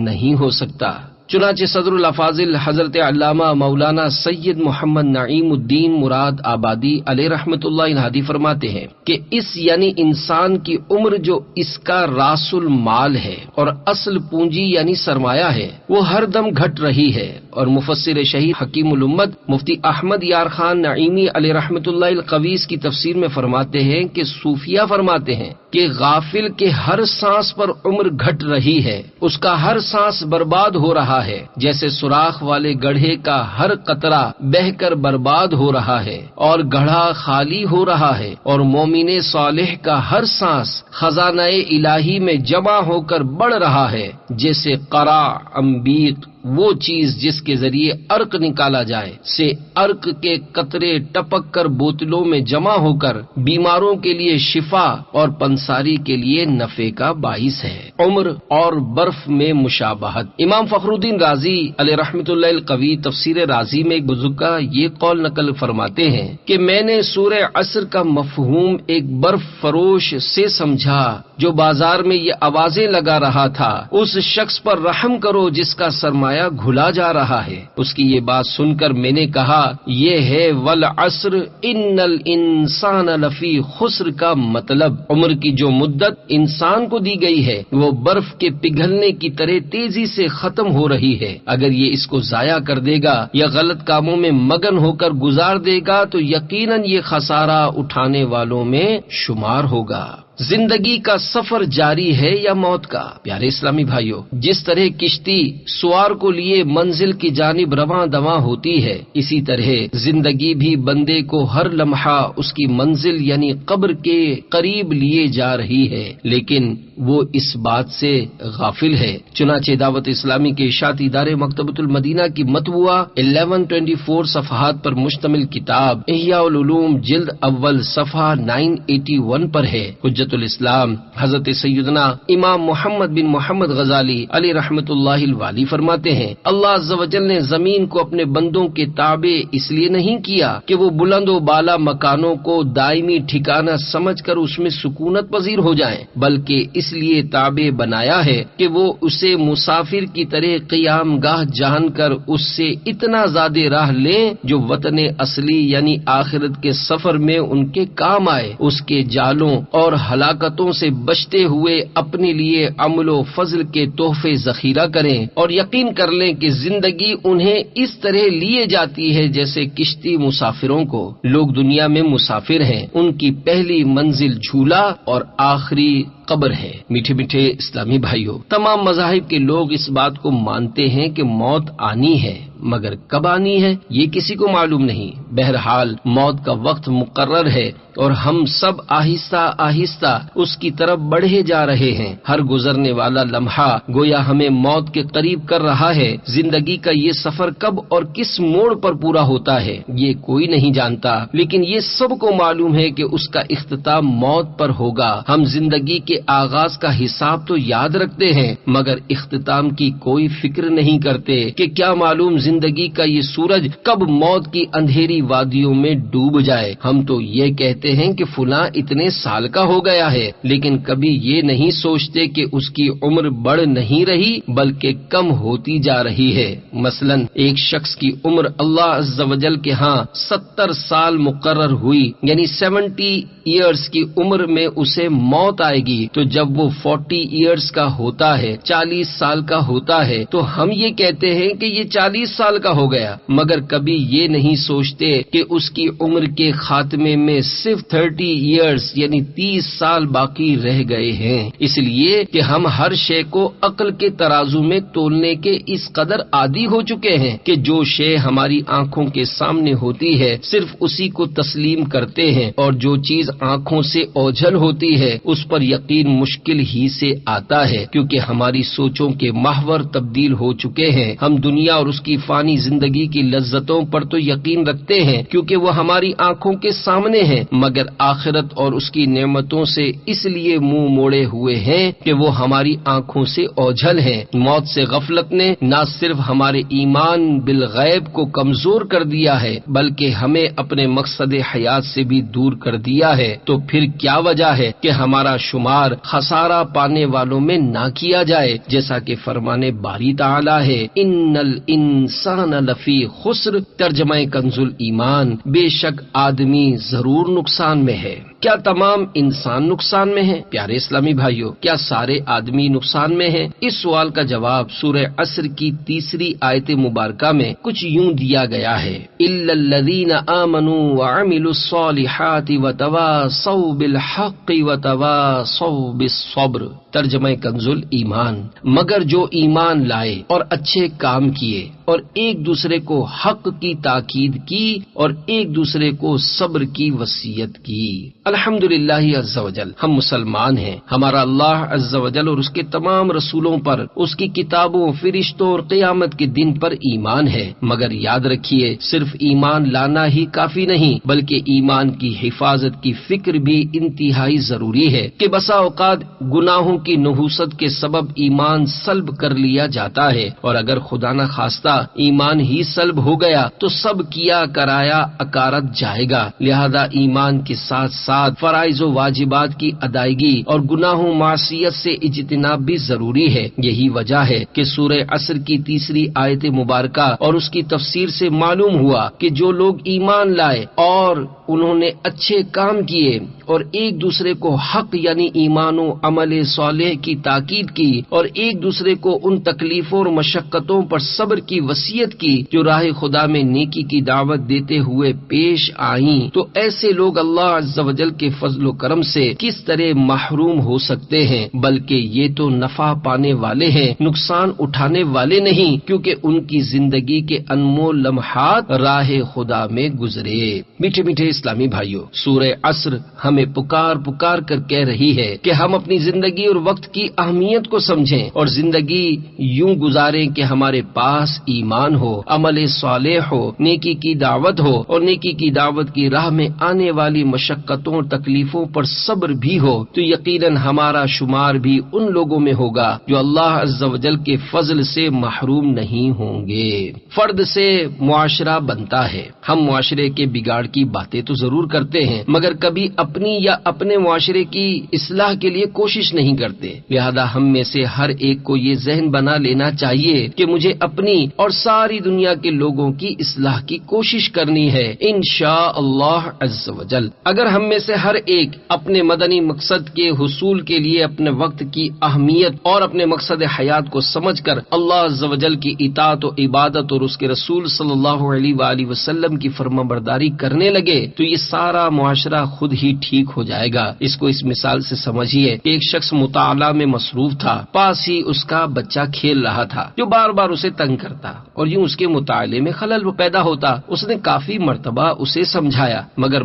نہیں ہو سکتا، چنانچہ صدر الافاضل حضرت علامہ مولانا سید محمد نعیم الدین مراد آبادی علیہ رحمۃ اللہ الہادی فرماتے ہیں کہ اس یعنی انسان کی عمر جو اس کا راس المال ہے اور اصل پونجی یعنی سرمایہ ہے وہ ہر دم گھٹ رہی ہے۔ اور مفسر شہید حکیم الامت مفتی احمد یار خان نعیمی علیہ رحمۃ اللہ القویس کی تفسیر میں فرماتے ہیں کہ صوفیہ فرماتے ہیں کہ غافل کے ہر سانس پر عمر گھٹ رہی ہے، اس کا ہر سانس برباد ہو رہا ہے، جیسے سوراخ والے گڑھے کا ہر قطرہ بہہ کر برباد ہو رہا ہے اور گڑھا خالی ہو رہا ہے، اور مومن صالح کا ہر سانس خزانہ الہی میں جمع ہو کر بڑھ رہا ہے، جیسے قرع انبیق وہ چیز جس کے ذریعے عرق نکالا جائے سے عرق کے قطرے ٹپک کر بوتلوں میں جمع ہو کر بیماروں کے لیے شفا اور پنساری کے لیے نفع کا باعث ہے۔ عمر اور برف میں مشابہت۔ امام فخر الدین رازی علیہ رحمۃ اللہ القوی تفسیر رازی میں ایک بزرگ کا یہ قول نقل فرماتے ہیں کہ میں نے سورہ عصر کا مفہوم ایک برف فروش سے سمجھا جو بازار میں یہ آوازیں لگا رہا تھا، اس شخص پر رحم کرو جس کا سرمایہ گھلا جا رہا ہے۔ اس کی یہ بات سن کر میں نے کہا یہ ہے والعصر ان الانسان لفی خسر کا مطلب عمر کی جو مدت انسان کو دی گئی ہے وہ برف کے پگھلنے کی طرح تیزی سے ختم ہو رہی ہے۔ اگر یہ اس کو ضائع کر دے گا یا غلط کاموں میں مگن ہو کر گزار دے گا تو یقیناً یہ خسارہ اٹھانے والوں میں شمار ہوگا۔ زندگی کا سفر جاری ہے یا موت کا؟ پیارے اسلامی بھائیوں، جس طرح کشتی سوار کو لیے منزل کی جانب رواں دواں ہوتی ہے، اسی طرح زندگی بھی بندے کو ہر لمحہ اس کی منزل یعنی قبر کے قریب لیے جا رہی ہے، لیکن وہ اس بات سے غافل ہے۔ چنانچہ دعوت اسلامی کے اشاعتی ادارے مکتبۃ المدینہ کی مطبوعہ 1124 صفحات پر مشتمل کتاب احیاء العلوم جلد اول صفحہ 981 پر ہے۔ حجت الاسلام حضرت سیدنا امام محمد بن محمد غزالی علیہ رحمۃ اللہ الوالی فرماتے ہیں اللہ عز و جل نے زمین کو اپنے بندوں کے تابع اس لیے نہیں کیا کہ وہ بلند و بالا مکانوں کو دائمی ٹھکانہ سمجھ کر اس میں سکونت پذیر ہو جائیں، بلکہ اس لیے تابع بنایا ہے کہ وہ اسے مسافر کی طرح قیام گاہ جان کر اس سے اتنا زیادہ راہ لیں جو وطن اصلی یعنی آخرت کے سفر میں ان کے کام آئے، اس کے جالوں اور ہلاکتوں سے بچتے ہوئے اپنے لیے عمل و فضل کے تحفے ذخیرہ کریں اور یقین کر لیں کہ زندگی انہیں اس طرح لیے جاتی ہے جیسے کشتی مسافروں کو۔ لوگ دنیا میں مسافر ہیں، ان کی پہلی منزل جھولا اور آخری قبر ہے۔ میٹھے میٹھے اسلامی بھائیوں، تمام مذاہب کے لوگ اس بات کو مانتے ہیں کہ موت آنی ہے، مگر کب آنی ہے یہ کسی کو معلوم نہیں۔ بہرحال موت کا وقت مقرر ہے اور ہم سب آہستہ آہستہ اس کی طرف بڑھے جا رہے ہیں۔ ہر گزرنے والا لمحہ گویا ہمیں موت کے قریب کر رہا ہے۔ زندگی کا یہ سفر کب اور کس موڑ پر پورا ہوتا ہے یہ کوئی نہیں جانتا، لیکن یہ سب کو معلوم ہے کہ اس کا اختتام موت پر ہوگا۔ ہم زندگی کے آغاز کا حساب تو یاد رکھتے ہیں مگر اختتام کی کوئی فکر نہیں کرتے کہ کیا معلوم زندگی کا یہ سورج کب موت کی اندھیری وادیوں میں ڈوب جائے۔ ہم تو یہ کہتے ہیں کہ فلاں اتنے سال کا ہو گیا ہے، لیکن کبھی یہ نہیں سوچتے کہ اس کی عمر بڑھ نہیں رہی بلکہ کم ہوتی جا رہی ہے۔ مثلا ایک شخص کی عمر اللہ عز و جل کے ہاں 70 سال مقرر ہوئی، یعنی 70 ایئرز کی عمر میں اسے موت آئے گی، تو جب وہ 40 ایئرز کا ہوتا ہے، 40 سال کا ہوتا ہے، تو ہم یہ کہتے ہیں کہ یہ 40 سال کا ہو گیا، مگر کبھی یہ نہیں سوچتے کہ اس کی عمر کے خاتمے میں صرف 30 ایئرز یعنی 30 سال باقی رہ گئے ہیں۔ اس لیے کہ ہم ہر شے کو عقل کے ترازو میں تولنے کے اس قدر عادی ہو چکے ہیں کہ جو شے ہماری آنکھوں کے سامنے ہوتی ہے صرف اسی کو تسلیم کرتے ہیں، اور جو چیز آنکھوں سے اوجھل ہوتی ہے اس پر یقین مشکل ہی سے آتا ہے، کیونکہ ہماری سوچوں کے محور تبدیل ہو چکے ہیں۔ ہم دنیا اور اس کی فانی زندگی کی لذتوں پر تو یقین رکھتے ہیں کیونکہ وہ ہماری آنکھوں کے سامنے ہیں، مگر آخرت اور اس کی نعمتوں سے اس لیے منہ موڑے ہوئے ہیں کہ وہ ہماری آنکھوں سے اوجھل ہیں۔ موت سے غفلت نے نہ صرف ہمارے ایمان بالغیب کو کمزور کر دیا ہے بلکہ ہمیں اپنے مقصد حیات سے بھی دور کر دیا ہے۔ تو پھر کیا وجہ ہے کہ ہمارا شمار شمار خسارہ پانے والوں میں نہ کیا جائے، جیسا کہ فرمان باری تعالی ہے ان الانسان لفی خسر، ترجمہ کنز الایمان، بے شک آدمی ضرور نقصان میں ہے۔ کیا تمام انسان نقصان میں ہیں؟ پیارے اسلامی بھائیوں، کیا سارے آدمی نقصان میں ہیں؟ اس سوال کا جواب سورہ عصر کی 3 آیت مبارکہ میں کچھ یوں دیا گیا ہے، الا الذین آمنوا وعملوا الصالحات وتواصوا بالحق وتواصوا بالصبر، ترجمہ کنز الایمان، مگر جو ایمان لائے اور اچھے کام کیے اور ایک دوسرے کو حق کی تاکید کی اور ایک دوسرے کو صبر کی وصیت کی۔ الحمدللہ عز وجل، ہم مسلمان ہیں، ہمارا اللہ عز وجل اور اس کے تمام رسولوں پر، اس کی کتابوں، فرشتوں اور قیامت کے دن پر ایمان ہے، مگر یاد رکھیے صرف ایمان لانا ہی کافی نہیں، بلکہ ایمان کی حفاظت کی فکر بھی انتہائی ضروری ہے کہ بسا اوقات گناہوں کی نحوست کے سبب ایمان سلب کر لیا جاتا ہے، اور اگر خدا نہ خواستہ ایمان ہی سلب ہو گیا تو سب کیا کرایا اکارت جائے گا۔ لہذا ایمان کے ساتھ ساتھ فرائض و واجبات کی ادائیگی اور گناہوں معصیت سے اجتناب بھی ضروری ہے۔ یہی وجہ ہے کہ سورہ عصر کی 3 آیت مبارکہ اور اس کی تفسیر سے معلوم ہوا کہ جو لوگ ایمان لائے اور انہوں نے اچھے کام کیے اور ایک دوسرے کو حق یعنی ایمان و عمل صالح کی تاکید کی اور ایک دوسرے کو ان تکلیفوں اور مشقتوں پر صبر کی وصیت کی جو راہ خدا میں نیکی کی دعوت دیتے ہوئے پیش آئیں، تو ایسے لوگ اللہ عز و جل کے فضل و کرم سے کس طرح محروم ہو سکتے ہیں، بلکہ یہ تو نفع پانے والے ہیں، نقصان اٹھانے والے نہیں، کیونکہ ان کی زندگی کے انمول لمحات راہ خدا میں گزرے۔ میٹھے میٹھے اسلامی بھائیوں، سورہ عصر ہمیں پکار کر کہہ رہی ہے کہ ہم اپنی زندگی اور وقت کی اہمیت کو سمجھیں اور زندگی یوں گزاریں کہ ہمارے پاس ایمان ہو، عمل صالح ہو، نیکی کی دعوت ہو، اور نیکی کی دعوت کی راہ میں آنے والی مشقتوں اور تکلیفوں پر صبر بھی ہو، تو یقیناً ہمارا شمار بھی ان لوگوں میں ہوگا جو اللہ عز و جل کے فضل سے محروم نہیں ہوں گے۔ فرد سے معاشرہ بنتا ہے، ہم معاشرے کے بگاڑ کی باتیں تو ضرور کرتے ہیں، مگر کبھی اپنی یا اپنے معاشرے کی اصلاح کے لیے کوشش نہیں کرتے۔ لہذا ہم میں سے ہر ایک کو یہ ذہن بنا لینا چاہیے کہ مجھے اپنی اور ساری دنیا کے لوگوں کی اصلاح کی کوشش کرنی ہے انشاءاللہ عز و جل۔ اگر ہم میں سے ہر ایک اپنے مدنی مقصد کے حصول کے لیے اپنے وقت کی اہمیت اور اپنے مقصد حیات کو سمجھ کر اللہ عز و جل کی اطاعت و عبادت اور اس کے رسول صلی اللہ علیہ وآلہ وسلم کی فرمانبرداری کرنے لگے تو یہ سارا معاشرہ خود ہی ٹھیک ہو جائے گا۔ اس کو اس مثال سے سمجھیے کہ ایک شخص مطالعہ میں مصروف تھا، پاس ہی اس کا بچہ کھیل رہا تھا جو بار بار اسے تنگ کرتا اور یوں اس کے مطالعے میں خلل پیدا ہوتا۔ اس نے کافی مرتبہ اسے سمجھایا، مگر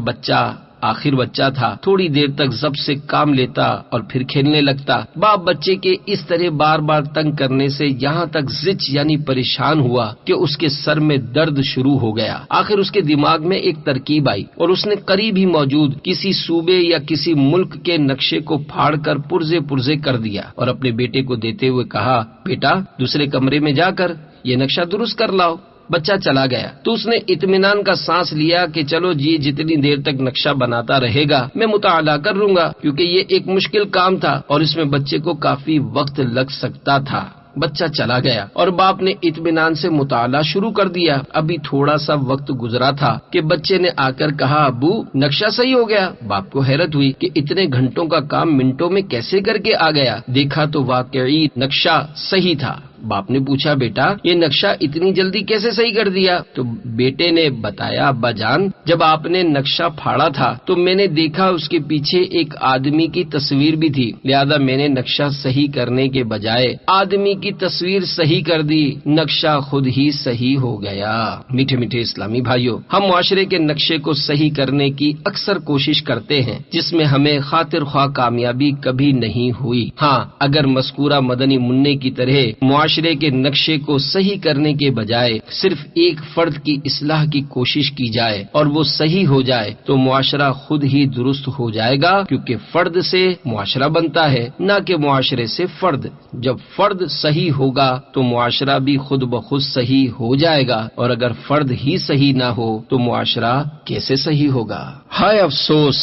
آخر بچہ تھا، تھوڑی دیر تک ضبط سے کام لیتا اور پھر کھیلنے لگتا۔ باپ بچے کے اس طرح بار بار تنگ کرنے سے یہاں تک زچ یعنی پریشان ہوا کہ اس کے سر میں درد شروع ہو گیا۔ آخر اس کے دماغ میں ایک ترکیب آئی اور اس نے قریب ہی موجود کسی صوبے یا کسی ملک کے نقشے کو پھاڑ کر پرزے کر دیا اور اپنے بیٹے کو دیتے ہوئے کہا، بیٹا دوسرے کمرے میں جا کر یہ نقشہ درست کر لاؤ۔ بچہ چلا گیا تو اس نے اطمینان کا سانس لیا کہ چلو جی جتنی دیر تک نقشہ بناتا رہے گا میں مطالعہ کر لوں گا، کیونکہ یہ ایک مشکل کام تھا اور اس میں بچے کو کافی وقت لگ سکتا تھا۔ بچہ چلا گیا اور باپ نے اطمینان سے مطالعہ شروع کر دیا۔ ابھی تھوڑا سا وقت گزرا تھا کہ بچے نے آ کر کہا، ابو نقشہ صحیح ہو گیا۔ باپ کو حیرت ہوئی کہ اتنے گھنٹوں کا کام منٹوں میں کیسے کر کے آ گیا۔ دیکھا تو واقعی نقشہ صحیح تھا۔ باپ نے پوچھا، بیٹا یہ نقشہ اتنی جلدی کیسے صحیح کر دیا؟ تو بیٹے نے بتایا، ابا جان جب آپ نے نقشہ پھاڑا تھا تو میں نے دیکھا اس کے پیچھے ایک آدمی کی تصویر بھی تھی، لہذا میں نے نقشہ صحیح کرنے کے بجائے آدمی کی تصویر صحیح کر دی، نقشہ خود ہی صحیح ہو گیا۔ میٹھے میٹھے اسلامی بھائیوں، ہم معاشرے کے نقشے کو صحیح کرنے کی اکثر کوشش کرتے ہیں جس میں ہمیں خاطر خواہ کامیابی کبھی نہیں ہوئی۔ ہاں اگر مذکورہ مدنی منع کی طرح معاشرے کے نقشے کو صحیح کرنے کے بجائے صرف ایک فرد کی اصلاح کی کوشش کی جائے اور وہ صحیح ہو جائے تو معاشرہ خود ہی درست ہو جائے گا، کیونکہ فرد سے معاشرہ بنتا ہے نہ کہ معاشرے سے فرد۔ جب فرد صحیح ہوگا تو معاشرہ بھی خود بخود صحیح ہو جائے گا، اور اگر فرد ہی صحیح نہ ہو تو معاشرہ کیسے صحیح ہوگا؟ ہائے افسوس،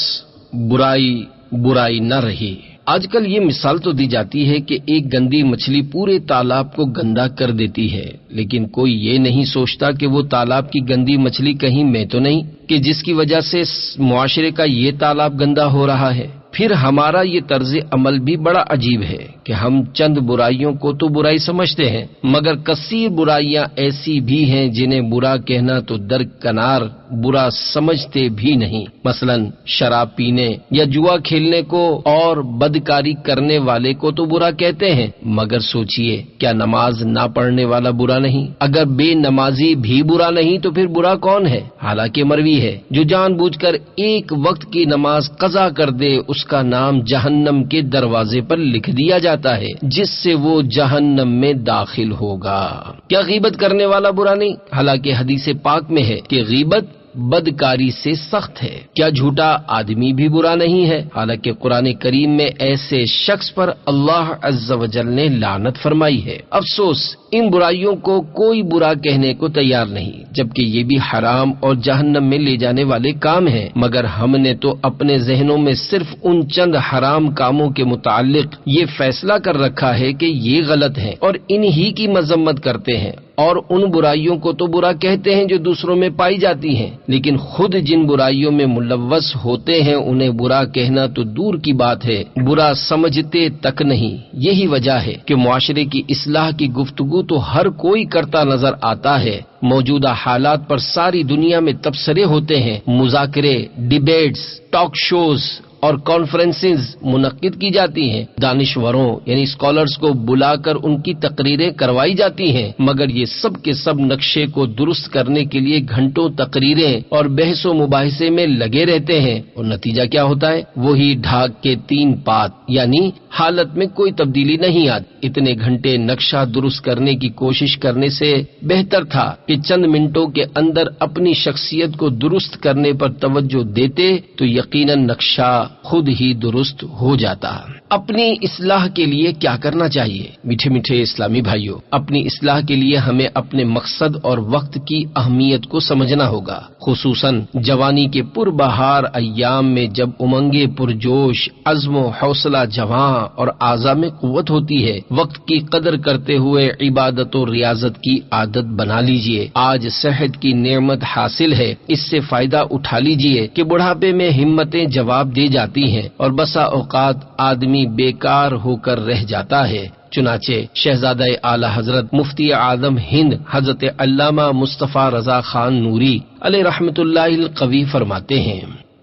برائی نہ رہی۔ آج کل یہ مثال تو دی جاتی ہے کہ ایک گندی مچھلی پورے تالاب کو گندا کر دیتی ہے، لیکن کوئی یہ نہیں سوچتا کہ وہ تالاب کی گندی مچھلی کہیں میں تو نہیں کہ جس کی وجہ سے معاشرے کا یہ تالاب گندا ہو رہا ہے۔ پھر ہمارا یہ طرز عمل بھی بڑا عجیب ہے کہ ہم چند برائیوں کو تو برائی سمجھتے ہیں، مگر کثیر برائیاں ایسی بھی ہیں جنہیں برا کہنا تو درکنار برا سمجھتے بھی نہیں۔ مثلا شراب پینے یا جوا کھیلنے کو اور بدکاری کرنے والے کو تو برا کہتے ہیں، مگر سوچئے کیا نماز نہ پڑھنے والا برا نہیں؟ اگر بے نمازی بھی برا نہیں تو پھر برا کون ہے؟ حالانکہ مروی ہے جو جان بوجھ کر ایک وقت کی نماز قضا کر دے اس کا نام جہنم کے دروازے پر لکھ دیا جاتا ہے، جس سے وہ جہنم میں داخل ہوگا۔ کیا غیبت کرنے والا برا نہیں؟ حالانکہ حدیث پاک میں ہے کہ غیبت بدکاری سے سخت ہے۔ کیا جھوٹا آدمی بھی برا نہیں ہے؟ حالانکہ قرآن کریم میں ایسے شخص پر اللہ عز و جل نے لعنت فرمائی ہے۔ افسوس ان برائیوں کو کوئی برا کہنے کو تیار نہیں، جبکہ یہ بھی حرام اور جہنم میں لے جانے والے کام ہیں، مگر ہم نے تو اپنے ذہنوں میں صرف ان چند حرام کاموں کے متعلق یہ فیصلہ کر رکھا ہے کہ یہ غلط ہیں اور انہی کی مذمت کرتے ہیں، اور ان برائیوں کو تو برا کہتے ہیں جو دوسروں میں پائی جاتی ہیں، لیکن خود جن برائیوں میں ملوث ہوتے ہیں انہیں برا کہنا تو دور کی بات ہے، برا سمجھتے تک نہیں۔ یہی وجہ ہے کہ معاشرے کی اصلاح کی گفتگو تو ہر کوئی کرتا نظر آتا ہے، موجودہ حالات پر ساری دنیا میں تبصرے ہوتے ہیں، مذاکرے، ڈیبیٹس، ٹاک شوز اور کانفرنسز منعقد کی جاتی ہیں، دانشوروں یعنی اسکالرز کو بلا کر ان کی تقریریں کروائی جاتی ہیں، مگر یہ سب کے سب نقشے کو درست کرنے کے لیے گھنٹوں تقریریں اور بحث و مباحثے میں لگے رہتے ہیں، اور نتیجہ کیا ہوتا ہے؟ وہی ڈھاک کے تین پات، یعنی حالت میں کوئی تبدیلی نہیں آتی۔ اتنے گھنٹے نقشہ درست کرنے کی کوشش کرنے سے بہتر تھا کہ چند منٹوں کے اندر اپنی شخصیت کو درست کرنے پر توجہ دیتے تو یقیناً نقشہ خود ہی درست ہو جاتا۔ اپنی اصلاح کے لیے کیا کرنا چاہیے؟ میٹھے میٹھے اسلامی بھائیوں، اپنی اصلاح کے لیے ہمیں اپنے مقصد اور وقت کی اہمیت کو سمجھنا ہوگا، خصوصاً جوانی کے پربہار ایام میں جب امنگیں پرجوش، عزم و حوصلہ جواں اور اعضاء میں قوت ہوتی ہے۔ وقت کی قدر کرتے ہوئے عبادت و ریاضت کی عادت بنا لیجئے۔ آج صحت کی نعمت حاصل ہے، اس سے فائدہ اٹھا لیجئے کہ بڑھاپے میں ہمتیں جواب دے جاتی ہیں اور بسا اوقات آدمی بیکار ہو کر رہ جاتا ہے۔ چنانچہ شہزادہ اعلی حضرت مفتی اعظم ہند حضرت علامہ مصطفیٰ رضا خان نوری علیہ رحمت اللہ القوی فرماتے ہیں،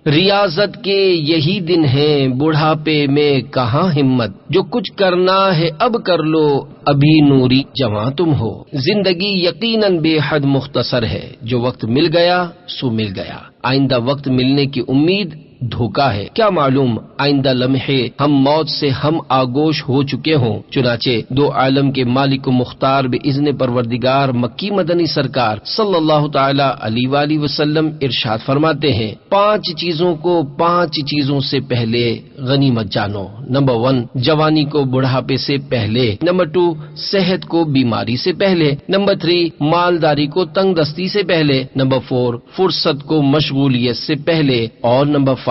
ریاضت کے یہی دن ہیں، بڑھاپے میں کہاں ہمت، جو کچھ کرنا ہے اب کر لو، ابھی نوری جواں تم ہو۔ زندگی یقیناً بے حد مختصر ہے، جو وقت مل گیا سو مل گیا، آئندہ وقت ملنے کی امید دھوکہ ہے، کیا معلوم آئندہ لمحے ہم موت سے ہم آگوش ہو چکے ہوں۔ چنانچہ دو عالم کے مالک و مختار باذن پروردگار مکی مدنی سرکار صلی اللہ تعالی علیہ وآلہ وسلم ارشاد فرماتے ہیں، 5 چیزوں کو 5 چیزوں سے پہلے غنیمت جانو۔ نمبر 1 جوانی کو بڑھاپے سے پہلے، نمبر 2 صحت کو بیماری سے پہلے، نمبر 3 مالداری کو تنگ دستی سے پہلے، نمبر 4 فرصت کو مشغولیت سے پہلے، اور نمبر 5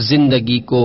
زندگی کو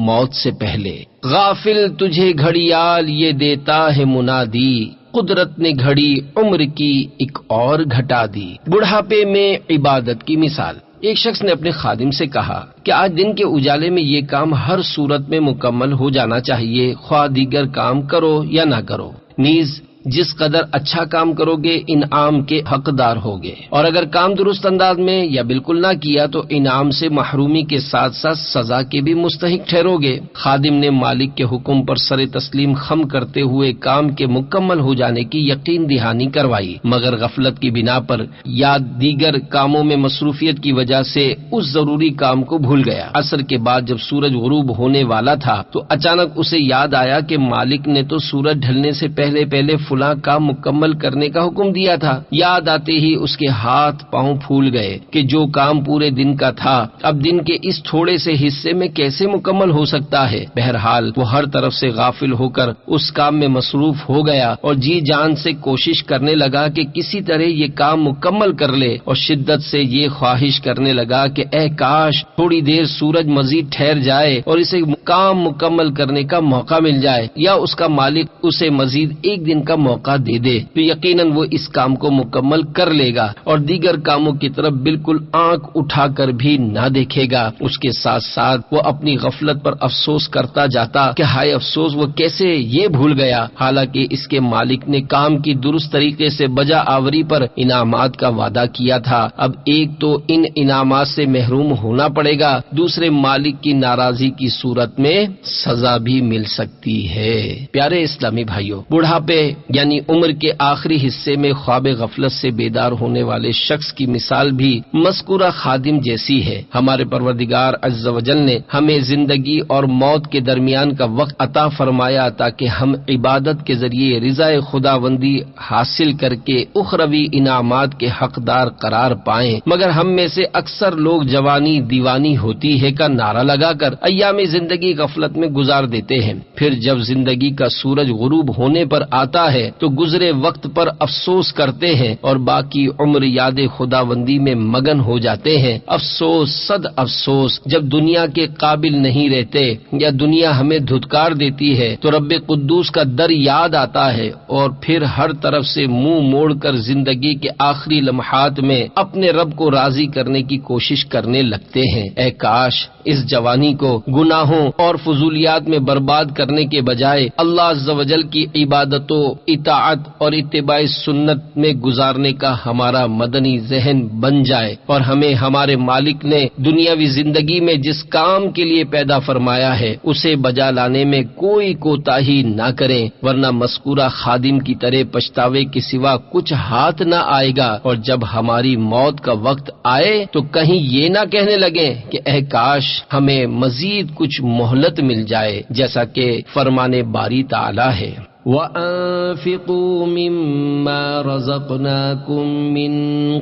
موت سے پہلے۔ غافل تجھے گھڑیال یہ دیتا ہے منادی، قدرت نے گھڑی عمر کی ایک اور گھٹا دی۔ بڑھاپے میں عبادت کی مثال۔ ایک شخص نے اپنے خادم سے کہا کہ آج دن کے اجالے میں یہ کام ہر صورت میں مکمل ہو جانا چاہیے، خواہ دیگر کام کرو یا نہ کرو، نیز جس قدر اچھا کام کرو گے انعام کے حقدار ہوگے، اور اگر کام درست انداز میں یا بالکل نہ کیا تو انعام سے محرومی کے ساتھ ساتھ سزا کے بھی مستحق ٹھہرو گے۔ خادم نے مالک کے حکم پر سر تسلیم خم کرتے ہوئے کام کے مکمل ہو جانے کی یقین دہانی کروائی، مگر غفلت کی بنا پر یا دیگر کاموں میں مصروفیت کی وجہ سے اس ضروری کام کو بھول گیا۔ عصر کے بعد جب سورج غروب ہونے والا تھا تو اچانک اسے یاد آیا کہ مالک نے تو سورج ڈھلنے سے پہلے فلاں کام مکمل کرنے کا حکم دیا تھا۔ یاد آتے ہی اس کے ہاتھ پاؤں پھول گئے کہ جو کام پورے دن کا تھا اب دن کے اس تھوڑے سے حصے میں کیسے مکمل ہو سکتا ہے۔ بہرحال وہ ہر طرف سے غافل ہو کر اس کام میں مصروف ہو گیا اور جی جان سے کوشش کرنے لگا کہ کسی طرح یہ کام مکمل کر لے، اور شدت سے یہ خواہش کرنے لگا کہ اے کاش تھوڑی دیر سورج مزید ٹھہر جائے اور اسے کام مکمل کرنے کا موقع مل جائے، یا اس کا مالک اسے مزید ایک دن کا موقع دے دے تو یقیناً وہ اس کام کو مکمل کر لے گا اور دیگر کاموں کی طرف بالکل آنکھ اٹھا کر بھی نہ دیکھے گا۔ اس کے ساتھ ساتھ وہ اپنی غفلت پر افسوس کرتا جاتا کہ ہائے افسوس وہ کیسے یہ بھول گیا، حالانکہ اس کے مالک نے کام کی درست طریقے سے بجا آوری پر انعامات کا وعدہ کیا تھا۔ اب ایک تو ان انعامات سے محروم ہونا پڑے گا، دوسرے مالک کی ناراضی کی صورت میں سزا بھی مل سکتی ہے۔ پیارے اسلامی بھائیوں، بڑھاپے یعنی عمر کے آخری حصے میں خواب غفلت سے بیدار ہونے والے شخص کی مثال بھی مذکورہ خادم جیسی ہے۔ ہمارے پروردگار عز و جل نے ہمیں زندگی اور موت کے درمیان کا وقت عطا فرمایا تاکہ ہم عبادت کے ذریعے رضا خداوندی حاصل کر کے اخروی انعامات کے حقدار قرار پائیں، مگر ہم میں سے اکثر لوگ جوانی دیوانی ہوتی ہے کا نعرہ لگا کر ایام زندگی غفلت میں گزار دیتے ہیں، پھر جب زندگی کا سورج غروب ہونے پر آتا ہے تو گزرے وقت پر افسوس کرتے ہیں اور باقی عمر یاد خداوندی میں مگن ہو جاتے ہیں۔ افسوس صد افسوس، جب دنیا کے قابل نہیں رہتے یا دنیا ہمیں دھتکار دیتی ہے تو رب قدوس کا در یاد آتا ہے اور پھر ہر طرف سے منہ موڑ کر زندگی کے آخری لمحات میں اپنے رب کو راضی کرنے کی کوشش کرنے لگتے ہیں۔ اے کاش اس جوانی کو گناہوں اور فضولیات میں برباد کرنے کے بجائے اللہ عز و جل کی عبادت و اطاعت اور اتباع سنت میں گزارنے کا ہمارا مدنی ذہن بن جائے اور ہمیں ہمارے مالک نے دنیاوی زندگی میں جس کام کے لیے پیدا فرمایا ہے اسے بجا لانے میں کوئی کوتاہی نہ کریں، ورنہ مذکورہ خادم کی طرح پچھتاوے کے سوا کچھ ہاتھ نہ آئے گا، اور جب ہماری موت کا وقت آئے تو کہیں یہ نہ کہنے لگیں کہ اے کاش ہمیں مزید کچھ مہلت مل جائے، جیسا کہ فرمان باری تعالی ہے۔ وَأَنفِقُوا مِمَّا رَزَقْنَاكُم مِّن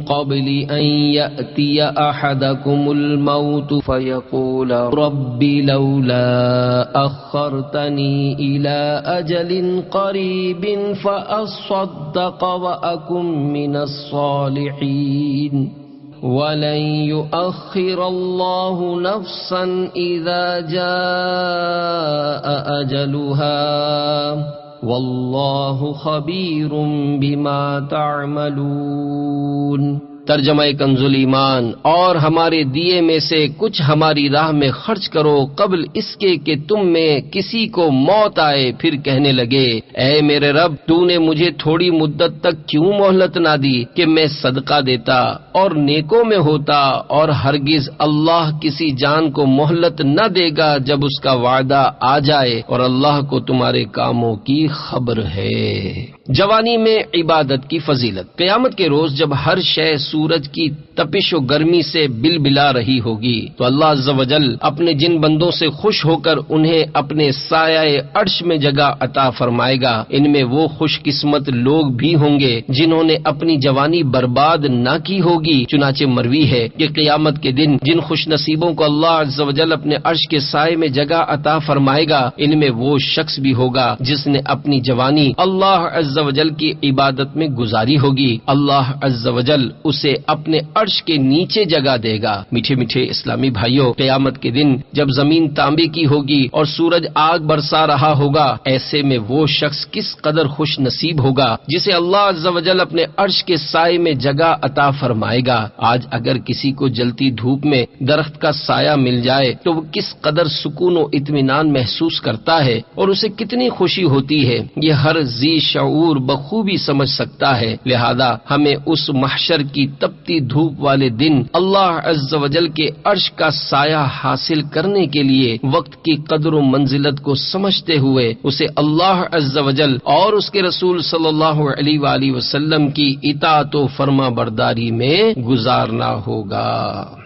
قَبْلِ أَن يَأْتِيَ أَحَدَكُمُ الْمَوْتُ فَيَقُولَ رَبِّ لَوْلَا أَخَّرْتَنِي إِلَىٰ أَجَلٍ قَرِيبٍ فَأَصَّدَّقَ وَأَكُن مِّنَ الصَّالِحِينَ وَلَن يُؤَخِّرَ اللَّهُ نَفْسًا إِذَا جَاءَ أَجَلُهَا واللہ خبیر بما تعملون۔ ترجمہ کنز الایمان، اور ہمارے دیے میں سے کچھ ہماری راہ میں خرچ کرو قبل اس کے کہ تم میں کسی کو موت آئے، پھر کہنے لگے اے میرے رب تو نے مجھے تھوڑی مدت تک کیوں مہلت نہ دی کہ میں صدقہ دیتا اور نیکوں میں ہوتا، اور ہرگز اللہ کسی جان کو مہلت نہ دے گا جب اس کا وعدہ آ جائے، اور اللہ کو تمہارے کاموں کی خبر ہے۔ جوانی میں عبادت کی فضیلت۔ قیامت کے روز جب ہر شے سورج کی تپش و گرمی سے بلبلا رہی ہوگی تو اللہ عز و جل اپنے جن بندوں سے خوش ہو کر انہیں اپنے سایہ عرش میں جگہ عطا فرمائے گا، ان میں وہ خوش قسمت لوگ بھی ہوں گے جنہوں نے اپنی جوانی برباد نہ کی ہوگی۔ چنانچہ مروی ہے کہ قیامت کے دن جن خوش نصیبوں کو اللہ عز و جل اپنے عرش کے سائے میں جگہ عطا فرمائے گا، ان میں وہ شخص بھی ہوگا جس نے اپنی جوانی اللہ عز و جل کی عبادت میں گزاری ہوگی۔ اللہ عز و جل اسے اپنے عرش کے نیچے جگہ دے گا۔ میٹھے میٹھے اسلامی بھائیوں، قیامت کے دن جب زمین تانبے کی ہوگی اور سورج آگ برسا رہا ہوگا، ایسے میں وہ شخص کس قدر خوش نصیب ہوگا جسے اللہ عز و جل اپنے عرش کے سائے میں جگہ عطا فرمائے گا۔ آج اگر کسی کو جلتی دھوپ میں درخت کا سایہ مل جائے تو وہ کس قدر سکون و اطمینان محسوس کرتا ہے اور اسے کتنی خوشی ہوتی ہے، یہ ہر ذی شعور بخوبی سمجھ سکتا ہے۔ لہذا ہمیں اس محشر کی تپتی دھوپ والے دن اللہ عز و جل کے عرش کا سایہ حاصل کرنے کے لیے وقت کی قدر و منزلت کو سمجھتے ہوئے اسے اللہ عز و جل اور اس کے رسول صلی اللہ علیہ وآلہ وسلم کی اطاعت و فرما برداری میں گزارنا ہوگا۔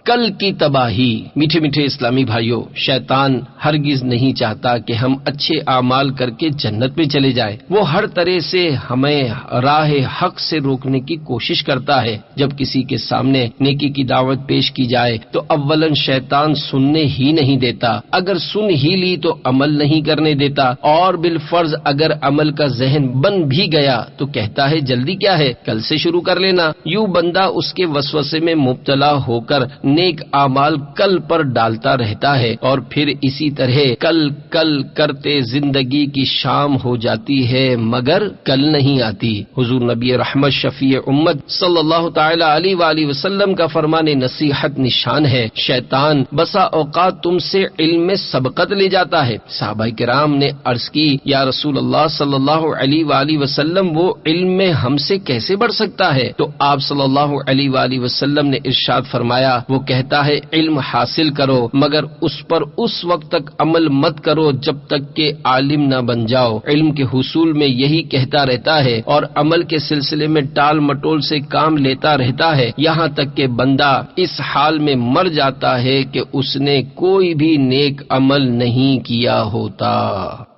کل کی تباہی۔ میٹھے میٹھے اسلامی بھائیوں، شیطان ہرگز نہیں چاہتا کہ ہم اچھے اعمال کر کے جنت میں چلے جائیں۔ وہ ہر طرح سے ہمیں راہ حق سے روکنے کی کوشش کرتا ہے۔ جب کسی کے سامنے نیکی کی دعوت پیش کی جائے تو اولاً شیطان سننے ہی نہیں دیتا، اگر سن ہی لی تو عمل نہیں کرنے دیتا، اور بالفرض اگر عمل کا ذہن بن بھی گیا تو کہتا ہے جلدی کیا ہے، کل سے شروع کر لینا۔ یوں بندہ اس کے وسوسے میں مبتلا ہو کر نیک اعمال کل پر ڈالتا رہتا ہے، اور پھر اسی طرح کل کل کرتے زندگی کی شام ہو جاتی ہے مگر کل نہیں آتی۔ حضور نبی رحمت شفیع امت صلی اللہ تعالی علیہ وآلہ وسلم کا فرمان نصیحت نشان ہے، شیطان بسا اوقات تم سے علم میں سبقت لے جاتا ہے۔ صحابہ کرام نے عرض کی، یا رسول اللہ صلی اللہ علیہ وآلہ وسلم وہ علم میں ہم سے کیسے بڑھ سکتا ہے؟ تو آپ صلی اللہ علیہ وآلہ وسلم نے ارشاد فرمایا، وہ کہتا ہے علم حاصل کرو مگر اس پر اس وقت تک عمل مت کرو جب تک کہ عالم نہ بن جاؤ۔ علم کے حصول میں یہی کہتا رہتا ہے اور عمل کے سلسلے میں ٹال مٹول سے کام لیتا رہتا ہے، یہاں تک کہ بندہ اس حال میں مر جاتا ہے کہ اس نے کوئی بھی نیک عمل نہیں کیا ہوتا۔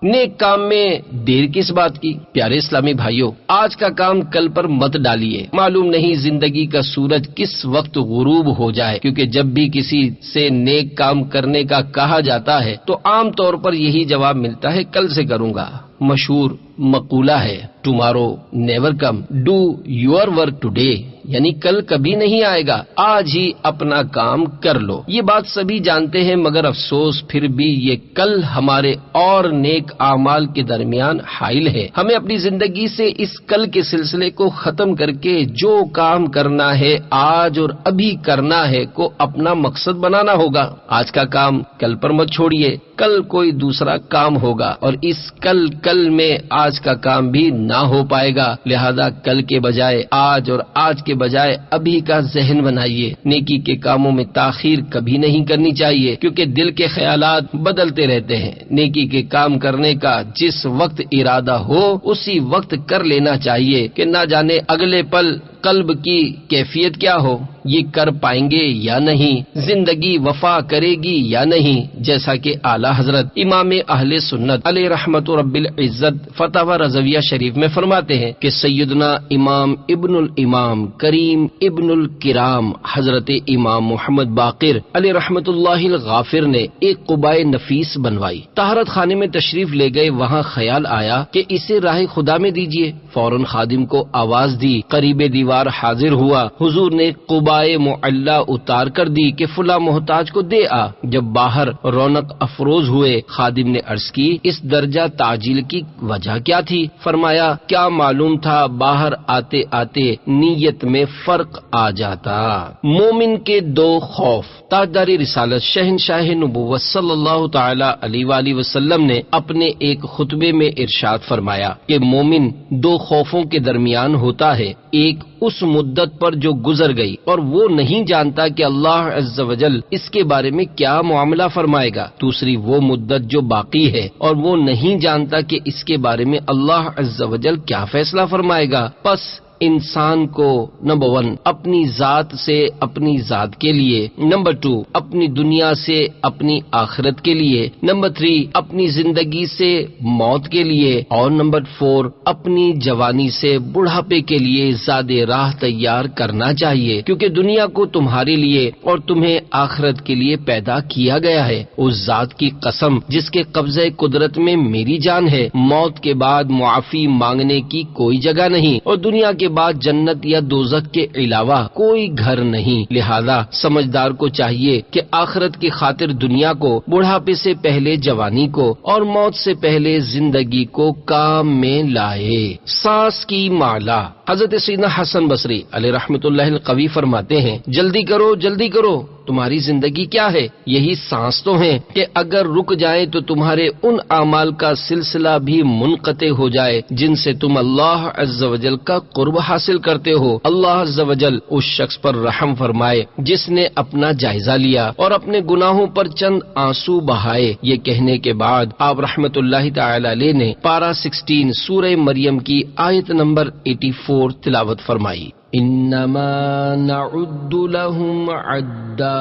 نیک کام میں دیر کس بات کی؟ پیارے اسلامی بھائیوں، آج کا کام کل پر مت ڈالیے، معلوم نہیں زندگی کا سورج کس وقت غروب ہو جائے، کیونکہ جب بھی کسی سے نیک کام کرنے کا کہا جاتا ہے تو عام طور پر یہی جواب ملتا ہے کل سے کروں گا۔ مشہور مقولہ ہے tomorrow never come, do your work today, یعنی کل کبھی نہیں آئے گا، آج ہی اپنا کام کر لو۔ یہ بات سبھی جانتے ہیں مگر افسوس پھر بھی یہ کل ہمارے اور نیک اعمال کے درمیان حائل ہے۔ ہمیں اپنی زندگی سے اس کل کے سلسلے کو ختم کر کے جو کام کرنا ہے آج اور ابھی کرنا ہے کو اپنا مقصد بنانا ہوگا۔ آج کا کام کل پر مت چھوڑیے، کل کوئی دوسرا کام ہوگا اور اس کل میں آج کا کام بھی نہ ہو پائے گا، لہذا کل کے بجائے آج اور آج کے بجائے ابھی کا ذہن بنائیے۔ نیکی کے کاموں میں تاخیر کبھی نہیں کرنی چاہیے کیونکہ دل کے خیالات بدلتے رہتے ہیں۔ نیکی کے کام کرنے کا جس وقت ارادہ ہو اسی وقت کر لینا چاہیے کہ نہ جانے اگلے پل قلب کی کیفیت کیا ہو، یہ کر پائیں گے یا نہیں، زندگی وفا کرے گی یا نہیں، جیسا کہ اعلیٰ حضرت امام اہل سنت علیہ رحمت رب العزت فتاوی رضویہ شریف میں فرماتے ہیں کہ سیدنا امام ابن الامام کریم ابن الکرام حضرت امام محمد باقر علیہ رحمت اللہ الغافر نے ایک قبائے نفیس بنوائی، طہارت خانے میں تشریف لے گئے، وہاں خیال آیا کہ اسے راہ خدا میں دیجیے، فوراً خادم کو آواز دی، قریب دیوار حاضر ہوا، حضور نے قبائے معلہ اتار کر دی کہ فلاں محتاج کو دے آ۔ جب باہر رونق افروز ہوئے، خادم نے عرض کی اس درجہ تعجیل کی وجہ کیا تھی؟ فرمایا کیا معلوم تھا باہر آتے آتے نیت میں فرق آ جاتا۔ مومن کے دو خوف۔ تاجدار رسالت شہنشاہ نبوت صلی اللہ تعالی علیہ وآلہ وسلم نے اپنے ایک خطبے میں ارشاد فرمایا کہ مومن دو خوفوں کے درمیان ہوتا ہے، ایک اس مدت پر جو گزر گئی اور وہ نہیں جانتا کہ اللہ عز و جل اس کے بارے میں کیا معاملہ فرمائے گا، دوسری وہ مدت جو باقی ہے اور وہ نہیں جانتا کہ اس کے بارے میں اللہ عز و جل کیا فیصلہ فرمائے گا۔ پس انسان کو نمبر 1 اپنی ذات سے اپنی ذات کے لیے، نمبر 2 اپنی دنیا سے اپنی آخرت کے لیے، نمبر 3 اپنی زندگی سے موت کے لیے، اور نمبر 4 اپنی جوانی سے بڑھاپے کے لیے زاد راہ تیار کرنا چاہیے، کیونکہ دنیا کو تمہارے لیے اور تمہیں آخرت کے لیے پیدا کیا گیا ہے۔ اس ذات کی قسم جس کے قبضہ قدرت میں میری جان ہے، موت کے بعد معافی مانگنے کی کوئی جگہ نہیں اور دنیا کے بعد جنت یا دوزخ کے علاوہ کوئی گھر نہیں، لہذا سمجھدار کو چاہیے کہ آخرت کی خاطر دنیا کو، بڑھاپے سے پہلے جوانی کو اور موت سے پہلے زندگی کو کام میں لائے۔ سانس کی مالا۔ حضرت سیدنا حسن بصری علیہ رحمۃ اللہ القوی فرماتے ہیں جلدی کرو جلدی کرو، تمہاری زندگی کیا ہے؟ یہی سانس تو ہیں کہ اگر رک جائیں تو تمہارے ان اعمال کا سلسلہ بھی منقطع ہو جائے جن سے تم اللہ عز و جل کا قرب حاصل کرتے ہو۔ اللہ عز و جل اس شخص پر رحم فرمائے جس نے اپنا جائزہ لیا اور اپنے گناہوں پر چند آنسو بہائے۔ یہ کہنے کے بعد آپ رحمت اللہ تعالی علیہ نے پارہ 16 سورہ مریم کی آیت نمبر 84 تلاوت فرمائی۔ انما نعد لهم عدا،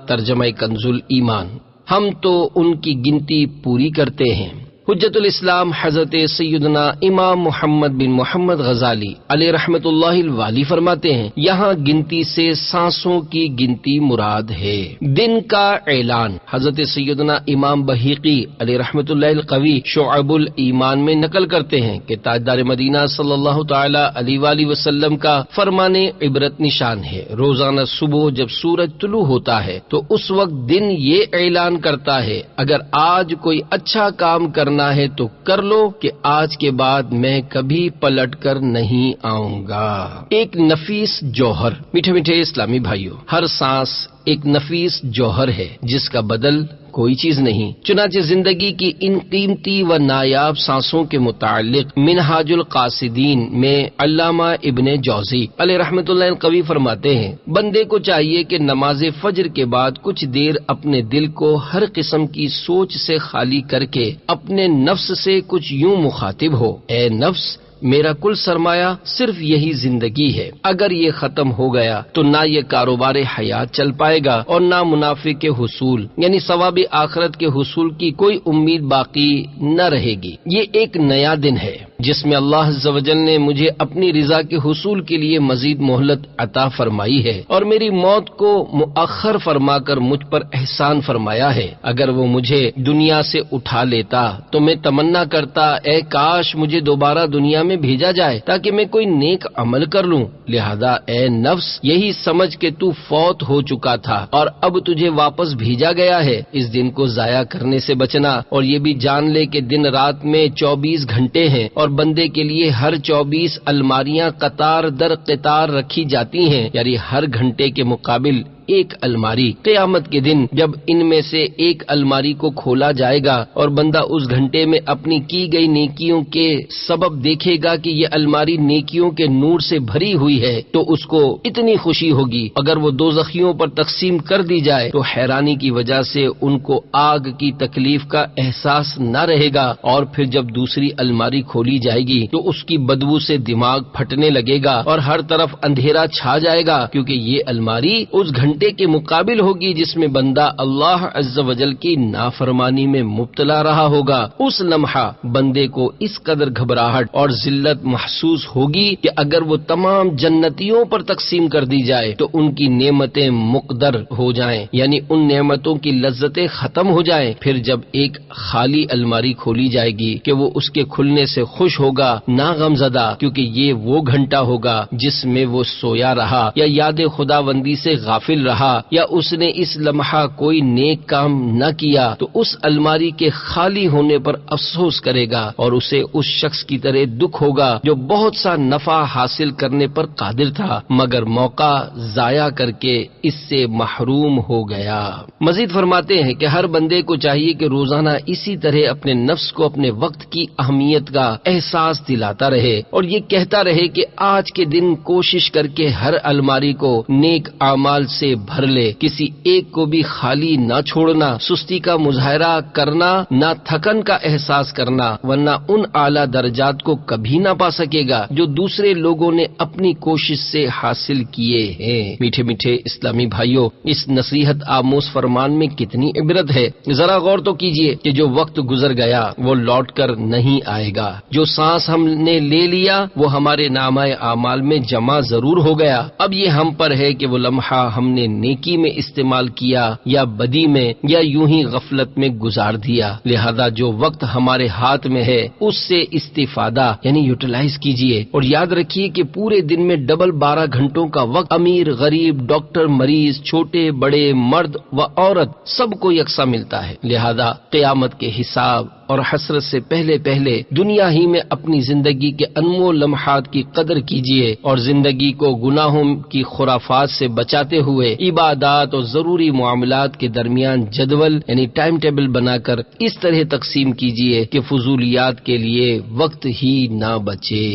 ترجمہ کنز الایمان، ہم تو ان کی گنتی پوری کرتے ہیں۔ حجت الاسلام حضرت سیدنا امام محمد بن محمد غزالی علیہ رحمت اللہ الوالی فرماتے ہیں یہاں گنتی سے سانسوں کی گنتی مراد ہے۔ دن کا اعلان حضرت سیدنا امام بہیقی علیہ رحمت اللہ القوی شعب الایمان میں نقل کرتے ہیں کہ تاجدار مدینہ صلی اللہ تعالی علیہ وآلہ وسلم کا فرمان عبرت نشان ہے، روزانہ صبح جب سورج طلوع ہوتا ہے تو اس وقت دن یہ اعلان کرتا ہے اگر آج کوئی اچھا کام کرنا ہے تو کر لو کہ آج کے بعد میں کبھی پلٹ کر نہیں آؤں گا۔ ایک نفیس جوہر، میٹھے میٹھے اسلامی بھائیوں، ہر سانس ایک نفیس جوہر ہے جس کا بدل کوئی چیز نہیں۔ چنانچہ زندگی کی ان قیمتی و نایاب سانسوں کے متعلق منہاج القاصدین میں علامہ ابن جوزی علیہ رحمۃ اللہ القوی فرماتے ہیں بندے کو چاہیے کہ نماز فجر کے بعد کچھ دیر اپنے دل کو ہر قسم کی سوچ سے خالی کر کے اپنے نفس سے کچھ یوں مخاطب ہو، اے نفس میرا کل سرمایہ صرف یہی زندگی ہے، اگر یہ ختم ہو گیا تو نہ یہ کاروبار حیات چل پائے گا اور نہ منافع کے حصول یعنی ثواب آخرت کے حصول کی کوئی امید باقی نہ رہے گی۔ یہ ایک نیا دن ہے جس میں اللہ عز و جل نے مجھے اپنی رضا کے حصول کے لیے مزید مہلت عطا فرمائی ہے اور میری موت کو مؤخر فرما کر مجھ پر احسان فرمایا ہے۔ اگر وہ مجھے دنیا سے اٹھا لیتا تو میں تمنا کرتا اے کاش مجھے دوبارہ دنیا میں بھیجا جائے تاکہ میں کوئی نیک عمل کر لوں۔ لہذا اے نفس یہی سمجھ کہ تو فوت ہو چکا تھا اور اب تجھے واپس بھیجا گیا ہے، اس دن کو ضائع کرنے سے بچنا اور یہ بھی جان لے کہ دن رات میں 24 گھنٹے ہیں اور بندے کے لیے ہر 24 الماریاں قطار در قطار رکھی جاتی ہیں، یعنی ہر گھنٹے کے مقابل ایک الماری۔ قیامت کے دن جب ان میں سے ایک الماری کو کھولا جائے گا اور بندہ اس گھنٹے میں اپنی کی گئی نیکیوں کے سبب دیکھے گا کہ یہ الماری نیکیوں کے نور سے بھری ہوئی ہے تو اس کو اتنی خوشی ہوگی، اگر وہ دوزخیوں پر تقسیم کر دی جائے تو حیرانی کی وجہ سے ان کو آگ کی تکلیف کا احساس نہ رہے گا، اور پھر جب دوسری الماری کھولی جائے گی تو اس کی بدبو سے دماغ پھٹنے لگے گا اور ہر طرف اندھیرا چھا جائے گا، کیونکہ یہ الماری اس گھنٹے کے مقابل ہوگی جس میں بندہ اللہ عز و جل کی نافرمانی میں مبتلا رہا ہوگا۔ اس لمحہ بندے کو اس قدر گھبراہٹ اور ذلت محسوس ہوگی کہ اگر وہ تمام جنتیوں پر تقسیم کر دی جائے تو ان کی نعمتیں مقدر ہو جائیں، یعنی ان نعمتوں کی لذتیں ختم ہو جائیں۔ پھر جب ایک خالی الماری کھولی جائے گی کہ وہ اس کے کھلنے سے خوش ہوگا نہ غمزدہ، کیونکہ یہ وہ گھنٹہ ہوگا جس میں وہ سویا رہا یا یاد خداوندی سے غافل رہا یا اس نے اس لمحہ کوئی نیک کام نہ کیا، تو اس الماری کے خالی ہونے پر افسوس کرے گا اور اسے اس شخص کی طرح دکھ ہوگا جو بہت سا نفع حاصل کرنے پر قادر تھا مگر موقع ضائع کر کے اس سے محروم ہو گیا۔ مزید فرماتے ہیں کہ ہر بندے کو چاہیے کہ روزانہ اسی طرح اپنے نفس کو اپنے وقت کی اہمیت کا احساس دلاتا رہے اور یہ کہتا رہے کہ آج کے دن کوشش کر کے ہر الماری کو نیک اعمال سے بھر لے، کسی ایک کو بھی خالی نہ چھوڑنا، سستی کا مظاہرہ کرنا، نہ تھکن کا احساس کرنا، ورنہ ان اعلیٰ درجات کو کبھی نہ پا سکے گا جو دوسرے لوگوں نے اپنی کوشش سے حاصل کیے ہیں۔ میٹھے میٹھے اسلامی بھائیوں، اس نصیحت آموز فرمان میں کتنی عبرت ہے، ذرا غور تو کیجئے کہ جو وقت گزر گیا وہ لوٹ کر نہیں آئے گا، جو سانس ہم نے لے لیا وہ ہمارے نامہ اعمال میں جمع ضرور ہو گیا، اب یہ ہم پر ہے کہ وہ لمحہ ہم نے نیکی میں استعمال کیا یا بدی میں یا یوں ہی غفلت میں گزار دیا۔ لہذا جو وقت ہمارے ہاتھ میں ہے اس سے استفادہ یعنی یوٹیلائز کیجئے اور یاد رکھیے کہ پورے دن میں ڈبل 12 گھنٹوں کا وقت امیر غریب ڈاکٹر مریض چھوٹے بڑے مرد و عورت سب کو یکساں ملتا ہے، لہذا قیامت کے حساب اور حسرت سے پہلے پہلے دنیا ہی میں اپنی زندگی کے انمول لمحات کی قدر کیجیے اور زندگی کو گناہوں کی خرافات سے بچاتے ہوئے عبادات اور ضروری معاملات کے درمیان جدول یعنی ٹائم ٹیبل بنا کر اس طرح تقسیم کیجیے کہ فضولیات کے لیے وقت ہی نہ بچے۔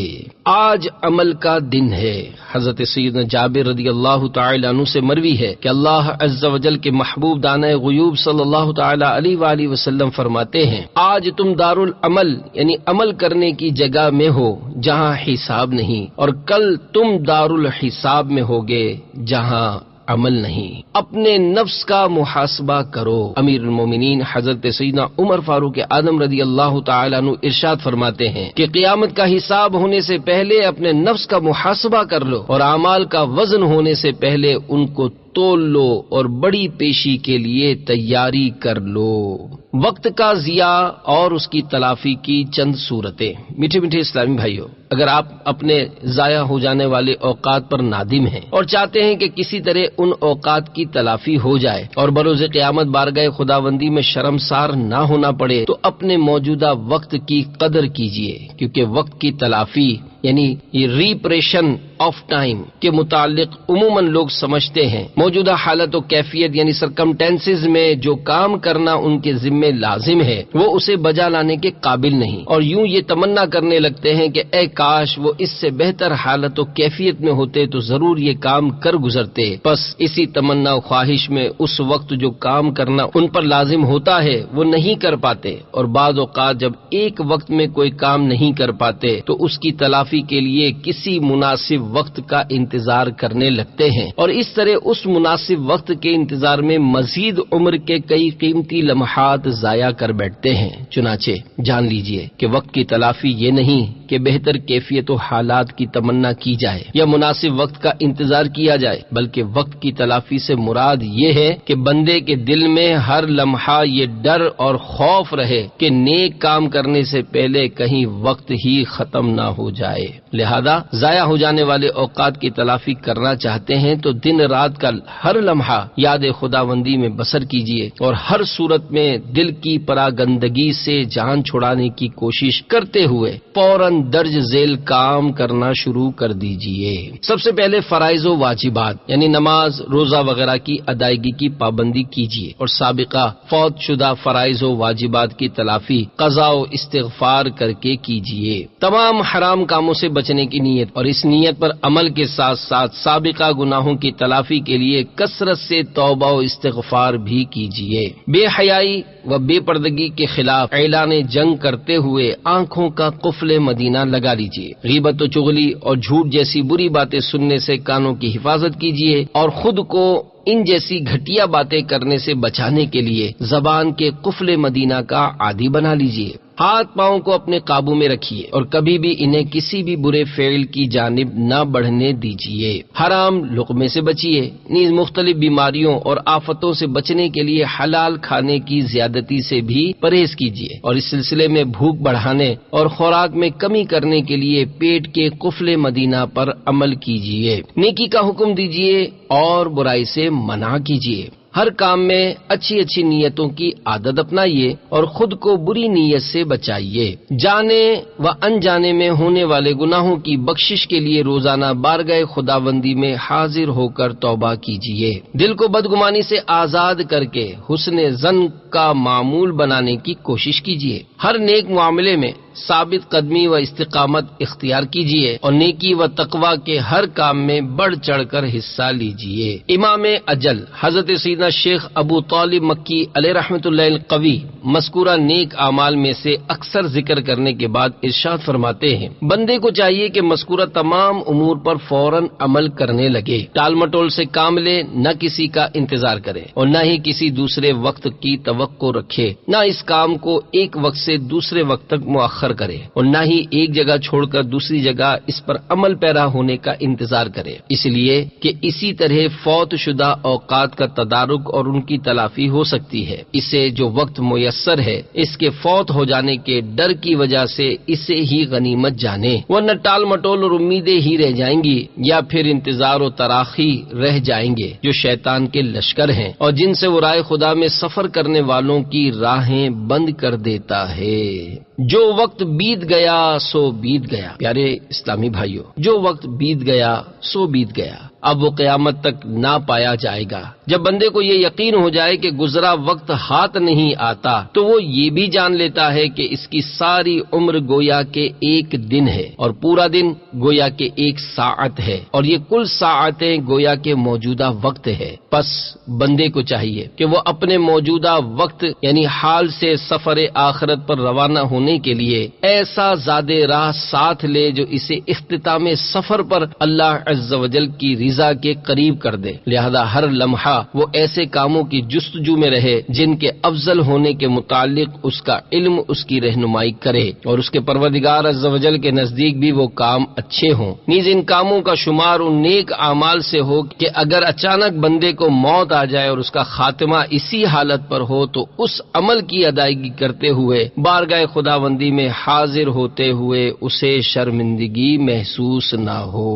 آج عمل کا دن ہے۔ حضرت سیدنا جابر رضی اللہ تعالی عنہ سے مروی ہے کہ اللہ عز و جل کے محبوب دانہ غیوب صلی اللہ تعالی علیہ وآلہ وسلم فرماتے ہیں، آج تم دارالعمل یعنی عمل کرنے کی جگہ میں ہو جہاں حساب نہیں، اور کل تم دارالحساب میں ہوگے جہاں عمل نہیں۔ اپنے نفس کا محاسبہ کرو۔ امیر المومنین حضرت سیدنا عمر فاروق اعظم رضی اللہ تعالیٰ عنہ ارشاد فرماتے ہیں کہ قیامت کا حساب ہونے سے پہلے اپنے نفس کا محاسبہ کر لو، اور اعمال کا وزن ہونے سے پہلے ان کو تول لو اور بڑی پیشی کے لیے تیاری کر لو۔ وقت کا ضیاع اور اس کی تلافی کی چند صورتیں۔ میٹھے میٹھے اسلامی بھائیوں، اگر آپ اپنے ضائع ہو جانے والے اوقات پر نادم ہیں اور چاہتے ہیں کہ کسی طرح ان اوقات کی تلافی ہو جائے اور بروز قیامت بارگاہ خداوندی میں شرمسار نہ ہونا پڑے، تو اپنے موجودہ وقت کی قدر کیجیے، کیونکہ وقت کی تلافی یعنی یہ ریپریشن آف ٹائم کے متعلق عموماً لوگ سمجھتے ہیں موجودہ حالت و کیفیت یعنی سرکمٹینسز میں جو کام کرنا ان کے ذمے لازم ہے وہ اسے بجا لانے کے قابل نہیں، اور یوں یہ تمنا کرنے لگتے ہیں کہ اے کاش وہ اس سے بہتر حالت و کیفیت میں ہوتے تو ضرور یہ کام کر گزرتے۔ بس اسی تمنا و خواہش میں اس وقت جو کام کرنا ان پر لازم ہوتا ہے وہ نہیں کر پاتے، اور بعض اوقات جب ایک وقت میں کوئی کام نہیں کر پاتے تو اس کی تلافی کے لیے کسی مناسب وقت کا انتظار کرنے لگتے ہیں، اور اس طرح اس مناسب وقت کے انتظار میں مزید عمر کے کئی قیمتی لمحات ضائع کر بیٹھتے ہیں۔ چنانچہ جان لیجئے کہ وقت کی تلافی یہ نہیں کہ بہتر کیفیت و حالات کی تمنا کی جائے یا مناسب وقت کا انتظار کیا جائے، بلکہ وقت کی تلافی سے مراد یہ ہے کہ بندے کے دل میں ہر لمحہ یہ ڈر اور خوف رہے کہ نیک کام کرنے سے پہلے کہیں وقت ہی ختم نہ ہو جائے۔ لہذا ضائع ہو جانے والے اوقات کی تلافی کرنا چاہتے ہیں تو دن رات کا ہر لمحہ یاد خداوندی میں بسر کیجیے، اور ہر صورت میں دل کی پراگندگی سے جان چھڑانے کی کوشش کرتے ہوئے فوراً درج ذیل کام کرنا شروع کر دیجیے۔ سب سے پہلے فرائض و واجبات یعنی نماز، روزہ وغیرہ کی ادائیگی کی پابندی کیجیے، اور سابقہ فوت شدہ فرائض و واجبات کی تلافی قضا و استغفار کر کے کیجیے۔ تمام حرام کاموں سے بچنے کی نیت اور اس نیت پر عمل کے ساتھ ساتھ سابقہ گناہوں کی تلافی کے لیے کثرت سے توبہ و استغفار بھی کیجیے۔ بے حیائی و بے پردگی کے خلاف اعلان جنگ کرتے ہوئے آنکھوں کا قفل مدینہ لگا لیجیے۔ غیبت و چغلی اور جھوٹ جیسی بری باتیں سننے سے کانوں کی حفاظت کیجیے، اور خود کو ان جیسی گھٹیا باتیں کرنے سے بچانے کے لیے زبان کے قفل مدینہ کا عادی بنا لیجیے۔ ہاتھ پاؤں کو اپنے قابو میں رکھیے اور کبھی بھی انہیں کسی بھی برے فعل کی جانب نہ بڑھنے دیجیے۔ حرام لقمے سے بچیے، نیز مختلف بیماریوں اور آفتوں سے بچنے کے لیے حلال کھانے کی زیادتی سے بھی پرہیز کیجیے، اور اس سلسلے میں بھوک بڑھانے اور خوراک میں کمی کرنے کے لیے پیٹ کے قفل مدینہ پر عمل کیجیے۔ نیکی کا حکم دیجیے اور برائی سے منع کیجیے۔ ہر کام میں اچھی اچھی نیتوں کی عادت اپنائیے اور خود کو بری نیت سے بچائیے۔ جانے و انجانے میں ہونے والے گناہوں کی بخشش کے لیے روزانہ بارگاہ خداوندی میں حاضر ہو کر توبہ کیجیے۔ دل کو بدگمانی سے آزاد کر کے حسن ظن کا معمول بنانے کی کوشش کیجیے۔ ہر نیک معاملے میں ثابت قدمی و استقامت اختیار کیجیے، اور نیکی و تقوی کے ہر کام میں بڑھ چڑھ کر حصہ لیجیے۔ امام اجل حضرت سیدنا شیخ ابو طالب مکی علیہ رحمۃ اللہ القوی مذکورہ نیک اعمال میں سے اکثر ذکر کرنے کے بعد ارشاد فرماتے ہیں، بندے کو چاہیے کہ مذکورہ تمام امور پر فوراً عمل کرنے لگے، ٹال مٹول سے کام لے، نہ کسی کا انتظار کرے اور نہ ہی کسی دوسرے وقت کی توقع رکھے، نہ اس کام کو ایک وقت سے دوسرے وقت تک مؤخر کرے، اور نہ ہی ایک جگہ چھوڑ کر دوسری جگہ اس پر عمل پیرا ہونے کا انتظار کرے، اس لیے کہ اسی طرح فوت شدہ اوقات کا تدارک تدارک اور ان کی تلافی ہو سکتی ہے۔ اسے جو وقت میسر ہے اس کے فوت ہو جانے کے ڈر کی وجہ سے اسے ہی غنیمت جانے، ورنہ ٹال مٹول اور امیدیں ہی رہ جائیں گی، یا پھر انتظار و تراخی رہ جائیں گے جو شیطان کے لشکر ہیں اور جن سے وہ راہ خدا میں سفر کرنے والوں کی راہیں بند کر دیتا ہے۔ جو وقت بیت گیا سو بیت گیا۔ پیارے اسلامی بھائیوں، جو وقت بیت گیا سو بیت گیا، اب وہ قیامت تک نہ پایا جائے گا۔ جب بندے کو یہ یقین ہو جائے کہ گزرا وقت ہاتھ نہیں آتا تو وہ یہ بھی جان لیتا ہے کہ اس کی ساری عمر گویا کے ایک دن ہے، اور پورا دن گویا کے ایک ساعت ہے، اور یہ کل ساعتیں گویا کے موجودہ وقت ہے۔ پس بندے کو چاہیے کہ وہ اپنے موجودہ وقت یعنی حال سے سفر آخرت پر روانہ ہونے کے لیے ایسا زاد راہ ساتھ لے جو اسے اختتام سفر پر اللہ عز و جل کی رضا کے قریب کر دے۔ لہذا ہر لمحہ وہ ایسے کاموں کی جستجو میں رہے جن کے افضل ہونے کے متعلق اس کا علم اس کی رہنمائی کرے، اور اس کے پروردگار عز و جل کے نزدیک بھی وہ کام اچھے ہوں۔ نیز ان کاموں کا شمار ان نیک اعمال سے ہو کہ اگر اچانک بندے کو موت آ جائے اور اس کا خاتمہ اسی حالت پر ہو تو اس عمل کی ادائیگی کرتے ہوئے بارگاہ خداوندی میں حاضر ہوتے ہوئے اسے شرمندگی محسوس نہ ہو۔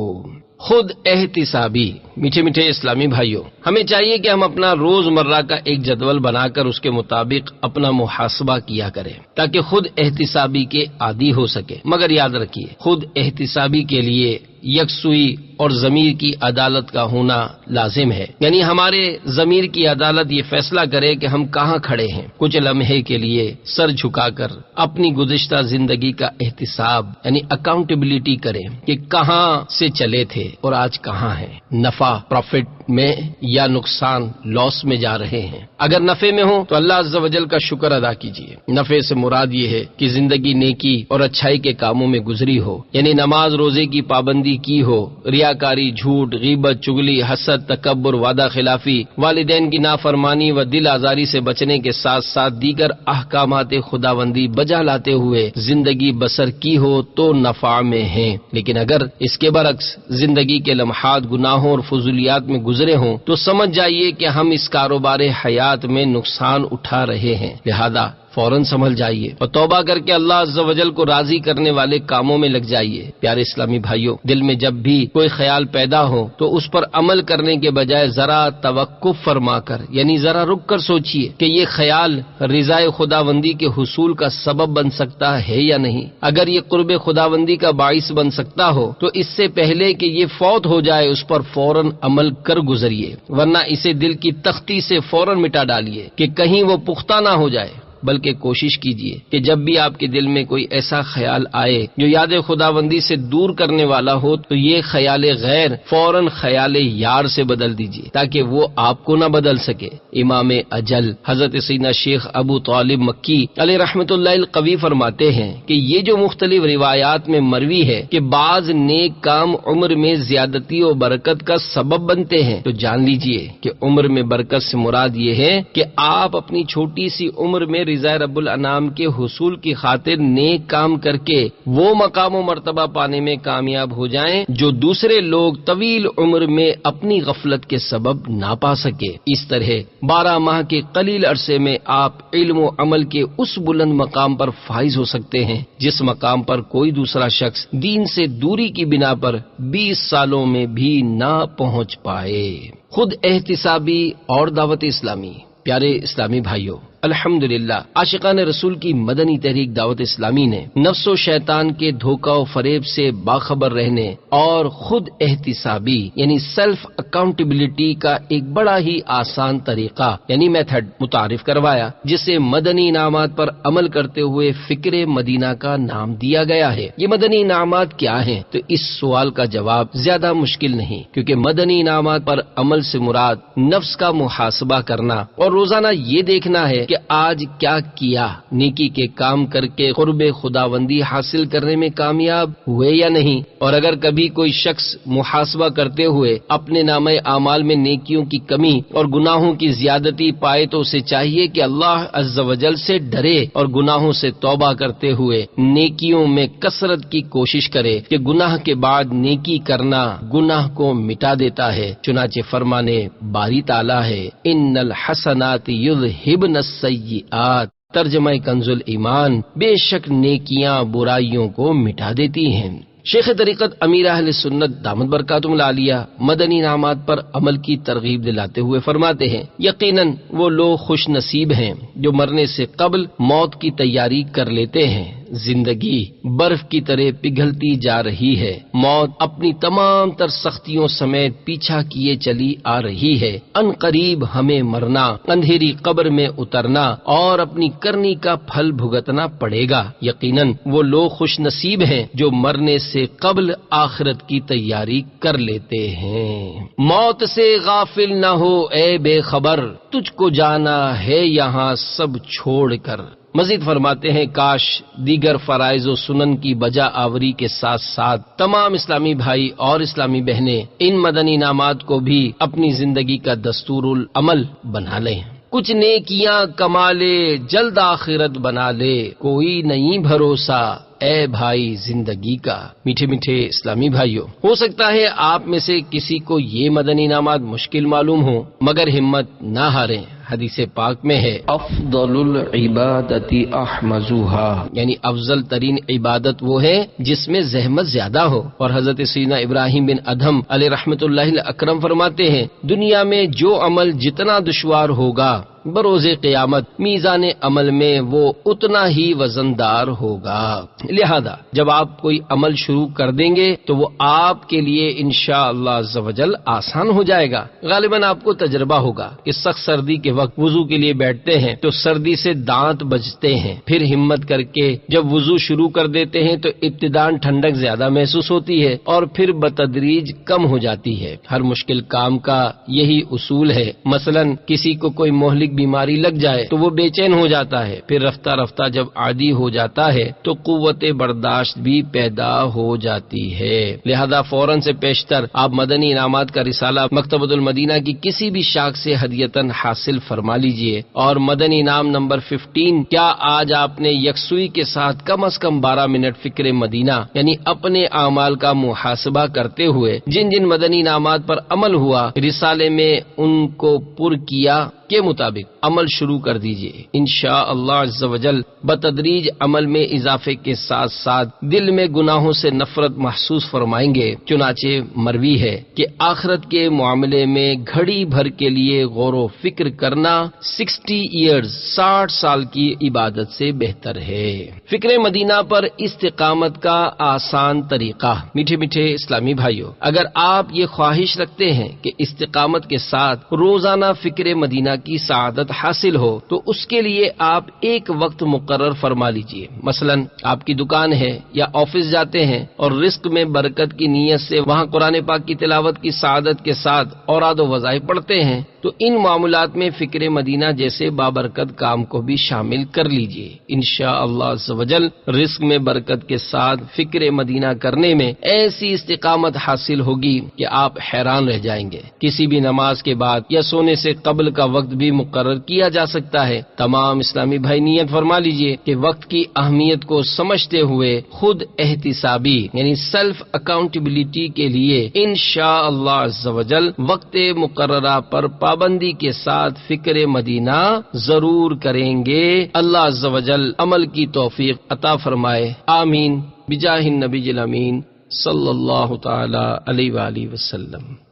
خود احتسابی۔ میٹھے میٹھے اسلامی بھائیوں، ہمیں چاہیے کہ ہم اپنا روز مرہ کا ایک جدول بنا کر اس کے مطابق اپنا محاسبہ کیا کریں تاکہ خود احتسابی کے عادی ہو سکے۔ مگر یاد رکھیے، خود احتسابی کے لیے یکسوئی اور ضمیر کی عدالت کا ہونا لازم ہے، یعنی ہمارے ضمیر کی عدالت یہ فیصلہ کرے کہ ہم کہاں کھڑے ہیں۔ کچھ لمحے کے لیے سر جھکا کر اپنی گزشتہ زندگی کا احتساب یعنی اکاؤنٹیبلٹی کریں کہ کہاں سے چلے تھے اور آج کہاں ہیں، نفع پروفٹ میں یا نقصان لاس میں جا رہے ہیں۔ اگر نفع میں ہو تو اللہ عز و جل کا شکر ادا کیجیے۔ نفع سے مراد یہ ہے کہ زندگی نیکی اور اچھائی کے کاموں میں گزری ہو، یعنی نماز روزے کی پابندی کی ہو، ریاکاری، جھوٹ، غیبت، چگلی، حسد، تکبر، وعدہ خلافی، والدین کی نافرمانی و دل آزاری سے بچنے کے ساتھ ساتھ دیگر احکامات خداوندی بجا لاتے ہوئے زندگی بسر کی ہو تو نفع میں ہیں۔ لیکن اگر اس کے برعکس زندگی کے لمحات گناہوں اور فضولیات میں گزرے ہوں تو سمجھ جائیے کہ ہم اس کاروبار حیات میں نقصان اٹھا رہے ہیں۔ لہذا فوراً سنبھل جائیے اور توبہ کر کے اللہ عز و جل کو راضی کرنے والے کاموں میں لگ جائیے۔ پیارے اسلامی بھائیوں، دل میں جب بھی کوئی خیال پیدا ہو تو اس پر عمل کرنے کے بجائے ذرا توقف فرما کر یعنی ذرا رک کر سوچیے کہ یہ خیال رضائے خداوندی کے حصول کا سبب بن سکتا ہے یا نہیں۔ اگر یہ قرب خداوندی کا باعث بن سکتا ہو تو اس سے پہلے کہ یہ فوت ہو جائے اس پر فوراً عمل کر گزریے، ورنہ اسے دل کی تختی سے فوراً مٹا ڈالیے کہ کہیں وہ پختہ نہ ہو جائے۔ بلکہ کوشش کیجیے کہ جب بھی آپ کے دل میں کوئی ایسا خیال آئے جو یاد خداوندی سے دور کرنے والا ہو تو یہ خیال غیر فوراً خیال یار سے بدل دیجیے تاکہ وہ آپ کو نہ بدل سکے۔ امام اجل حضرت سیدنا شیخ ابو طالب مکی علیہ رحمت اللہ القوی فرماتے ہیں کہ یہ جو مختلف روایات میں مروی ہے کہ بعض نیک کام عمر میں زیادتی و برکت کا سبب بنتے ہیں، تو جان لیجیے کہ عمر میں برکت سے مراد یہ ہے کہ آپ اپنی چھوٹی سی عمر میں رضا رب الانام کے حصول کی خاطر نیک کام کر کے وہ مقام و مرتبہ پانے میں کامیاب ہو جائیں جو دوسرے لوگ طویل عمر میں اپنی غفلت کے سبب نہ پا سکے۔ اس طرح 12 ماہ کے قلیل عرصے میں آپ علم و عمل کے اس بلند مقام پر فائز ہو سکتے ہیں جس مقام پر کوئی دوسرا شخص دین سے دوری کی بنا پر 20 سالوں میں بھی نہ پہنچ پائے۔ خود احتسابی اور دعوت اسلامی۔ پیارے اسلامی بھائیوں، الحمدللہ عاشقان رسول کی مدنی تحریک دعوت اسلامی نے نفس و شیطان کے دھوکہ و فریب سے باخبر رہنے اور خود احتسابی یعنی سیلف اکاؤنٹیبلٹی کا ایک بڑا ہی آسان طریقہ یعنی میتھڈ متعارف کروایا، جسے مدنی انعامات پر عمل کرتے ہوئے فکر مدینہ کا نام دیا گیا ہے۔ یہ مدنی انعامات کیا ہیں؟ تو اس سوال کا جواب زیادہ مشکل نہیں، کیونکہ مدنی انعامات پر عمل سے مراد نفس کا محاسبہ کرنا اور روزانہ یہ دیکھنا ہے کہ آج کیا کیا، نیکی کے کام کر کے قرب خداوندی حاصل کرنے میں کامیاب ہوئے یا نہیں۔ اور اگر کبھی کوئی شخص محاسبہ کرتے ہوئے اپنے نامہ اعمال میں نیکیوں کی کمی اور گناہوں کی زیادتی پائے تو اسے چاہیے کہ اللہ عز و جل سے ڈرے اور گناہوں سے توبہ کرتے ہوئے نیکیوں میں کثرت کی کوشش کرے کہ گناہ کے بعد نیکی کرنا گناہ کو مٹا دیتا ہے۔ چنانچہ فرمانے باری تعالیٰ ہے، ان الحسنات یذہبن السیئات، ترجمہ کنز الایمان، بے شک نیکیاں برائیوں کو مٹا دیتی ہیں۔ شیخ طریقت امیر اہل سنت دامت برکاتہم العالیہ مدنی انعامات پر عمل کی ترغیب دلاتے ہوئے فرماتے ہیں، یقیناً وہ لوگ خوش نصیب ہیں جو مرنے سے قبل موت کی تیاری کر لیتے ہیں۔ زندگی برف کی طرح پگھلتی جا رہی ہے، موت اپنی تمام تر سختیوں سمیت پیچھا کیے چلی آ رہی ہے۔ ان قریب ہمیں مرنا، اندھیری قبر میں اترنا اور اپنی کرنی کا پھل بھگتنا پڑے گا۔ یقیناً وہ لوگ خوش نصیب ہیں جو مرنے سے قبل آخرت کی تیاری کر لیتے ہیں۔ موت سے غافل نہ ہو اے بے خبر، تجھ کو جانا ہے یہاں سب چھوڑ کر۔ مزید فرماتے ہیں، کاش دیگر فرائض و سنن کی بجا آوری کے ساتھ ساتھ تمام اسلامی بھائی اور اسلامی بہنیں ان مدنی انعامات کو بھی اپنی زندگی کا دستور العمل بنا لیں۔ کچھ نیکیاں کما لے، جلد آخرت بنا لے، کوئی نہیں بھروسہ اے بھائی زندگی کا۔ میٹھے میٹھے اسلامی بھائیوں، ہو سکتا ہے آپ میں سے کسی کو یہ مدنی انعامات مشکل معلوم ہوں، مگر ہمت نہ ہاریں۔ حدیث پاک میں ہے، افضل العبادت احمزها، یعنی افضل ترین عبادت وہ ہے جس میں زحمت زیادہ ہو۔ اور حضرت سیدنا ابراہیم بن ادہم علیہ رحمت اللہ اکرم فرماتے ہیں، دنیا میں جو عمل جتنا دشوار ہوگا بروز قیامت میزان عمل میں وہ اتنا ہی وزندار ہوگا۔ لہذا جب آپ کوئی عمل شروع کر دیں گے تو وہ آپ کے لیے انشاءاللہ عز و جل آسان ہو جائے گا۔ غالباً آپ کو تجربہ ہوگا کہ سخت سردی کے وقت وضو کے لیے بیٹھتے ہیں تو سردی سے دانت بجتے ہیں، پھر ہمت کر کے جب وضو شروع کر دیتے ہیں تو ابتداً ٹھنڈک زیادہ محسوس ہوتی ہے اور پھر بتدریج کم ہو جاتی ہے۔ ہر مشکل کام کا یہی اصول ہے۔ مثلاً کسی کو کوئی مہلک بیماری لگ جائے تو وہ بے چین ہو جاتا ہے، پھر رفتہ رفتہ جب عادی ہو جاتا ہے تو قوت برداشت بھی پیدا ہو جاتی ہے۔ لہذا فوراً سے پیشتر آپ مدنی انعامات کا رسالہ مکتبۃ المدینہ کی کسی بھی شاخ سے ہدیتاً حاصل فرما لیجئے۔ اور مدنی انعام نمبر 15، کیا آج آپ نے یکسوئی کے ساتھ کم از کم 12 منٹ فکر مدینہ یعنی اپنے اعمال کا محاسبہ کرتے ہوئے جن جن مدنی انعامات پر عمل ہوا رسالے میں ان کو پر کیا کے مطابق عمل شروع کر دیجئے۔ انشاءاللہ عز و جل بتدریج عمل میں اضافے کے ساتھ ساتھ دل میں گناہوں سے نفرت محسوس فرمائیں گے۔ چنانچہ مروی ہے کہ آخرت کے معاملے میں گھڑی بھر کے لیے غور و فکر کرنا 60 ایئرز 60 سال کی عبادت سے بہتر ہے۔ فکر مدینہ پر استقامت کا آسان طریقہ۔ میٹھے میٹھے اسلامی بھائیوں، اگر آپ یہ خواہش رکھتے ہیں کہ استقامت کے ساتھ روزانہ فکر مدینہ کی سعادت حاصل ہو تو اس کے لیے آپ ایک وقت مقرر فرما لیجئے۔ مثلا آپ کی دکان ہے یا آفس جاتے ہیں اور رزق میں برکت کی نیت سے وہاں قرآن پاک کی تلاوت کی سعادت کے ساتھ اوراد و وظائف پڑھتے ہیں تو ان معاملات میں فکر مدینہ جیسے بابرکت کام کو بھی شامل کر لیجئے۔ انشاءاللہ عز و جل رزق میں برکت کے ساتھ فکر مدینہ کرنے میں ایسی استقامت حاصل ہوگی کہ آپ حیران رہ جائیں گے۔ کسی بھی نماز کے بعد یا سونے سے قبل کا وقت بھی مقرر کیا جا سکتا ہے۔ تمام اسلامی بھائی نیت فرما لیجئے کہ وقت کی اہمیت کو سمجھتے ہوئے خود احتسابی یعنی سیلف اکاؤنٹیبلٹی کے لیے انشاءاللہ عز و جل وقت مقررہ پر پابندی کے ساتھ فکر مدینہ ضرور کریں گے۔ اللہ عز و جل عمل کی توفیق عطا فرمائے، آمین بجاہ النبی الامین صلی اللہ تعالی علیہ وآلہ وسلم۔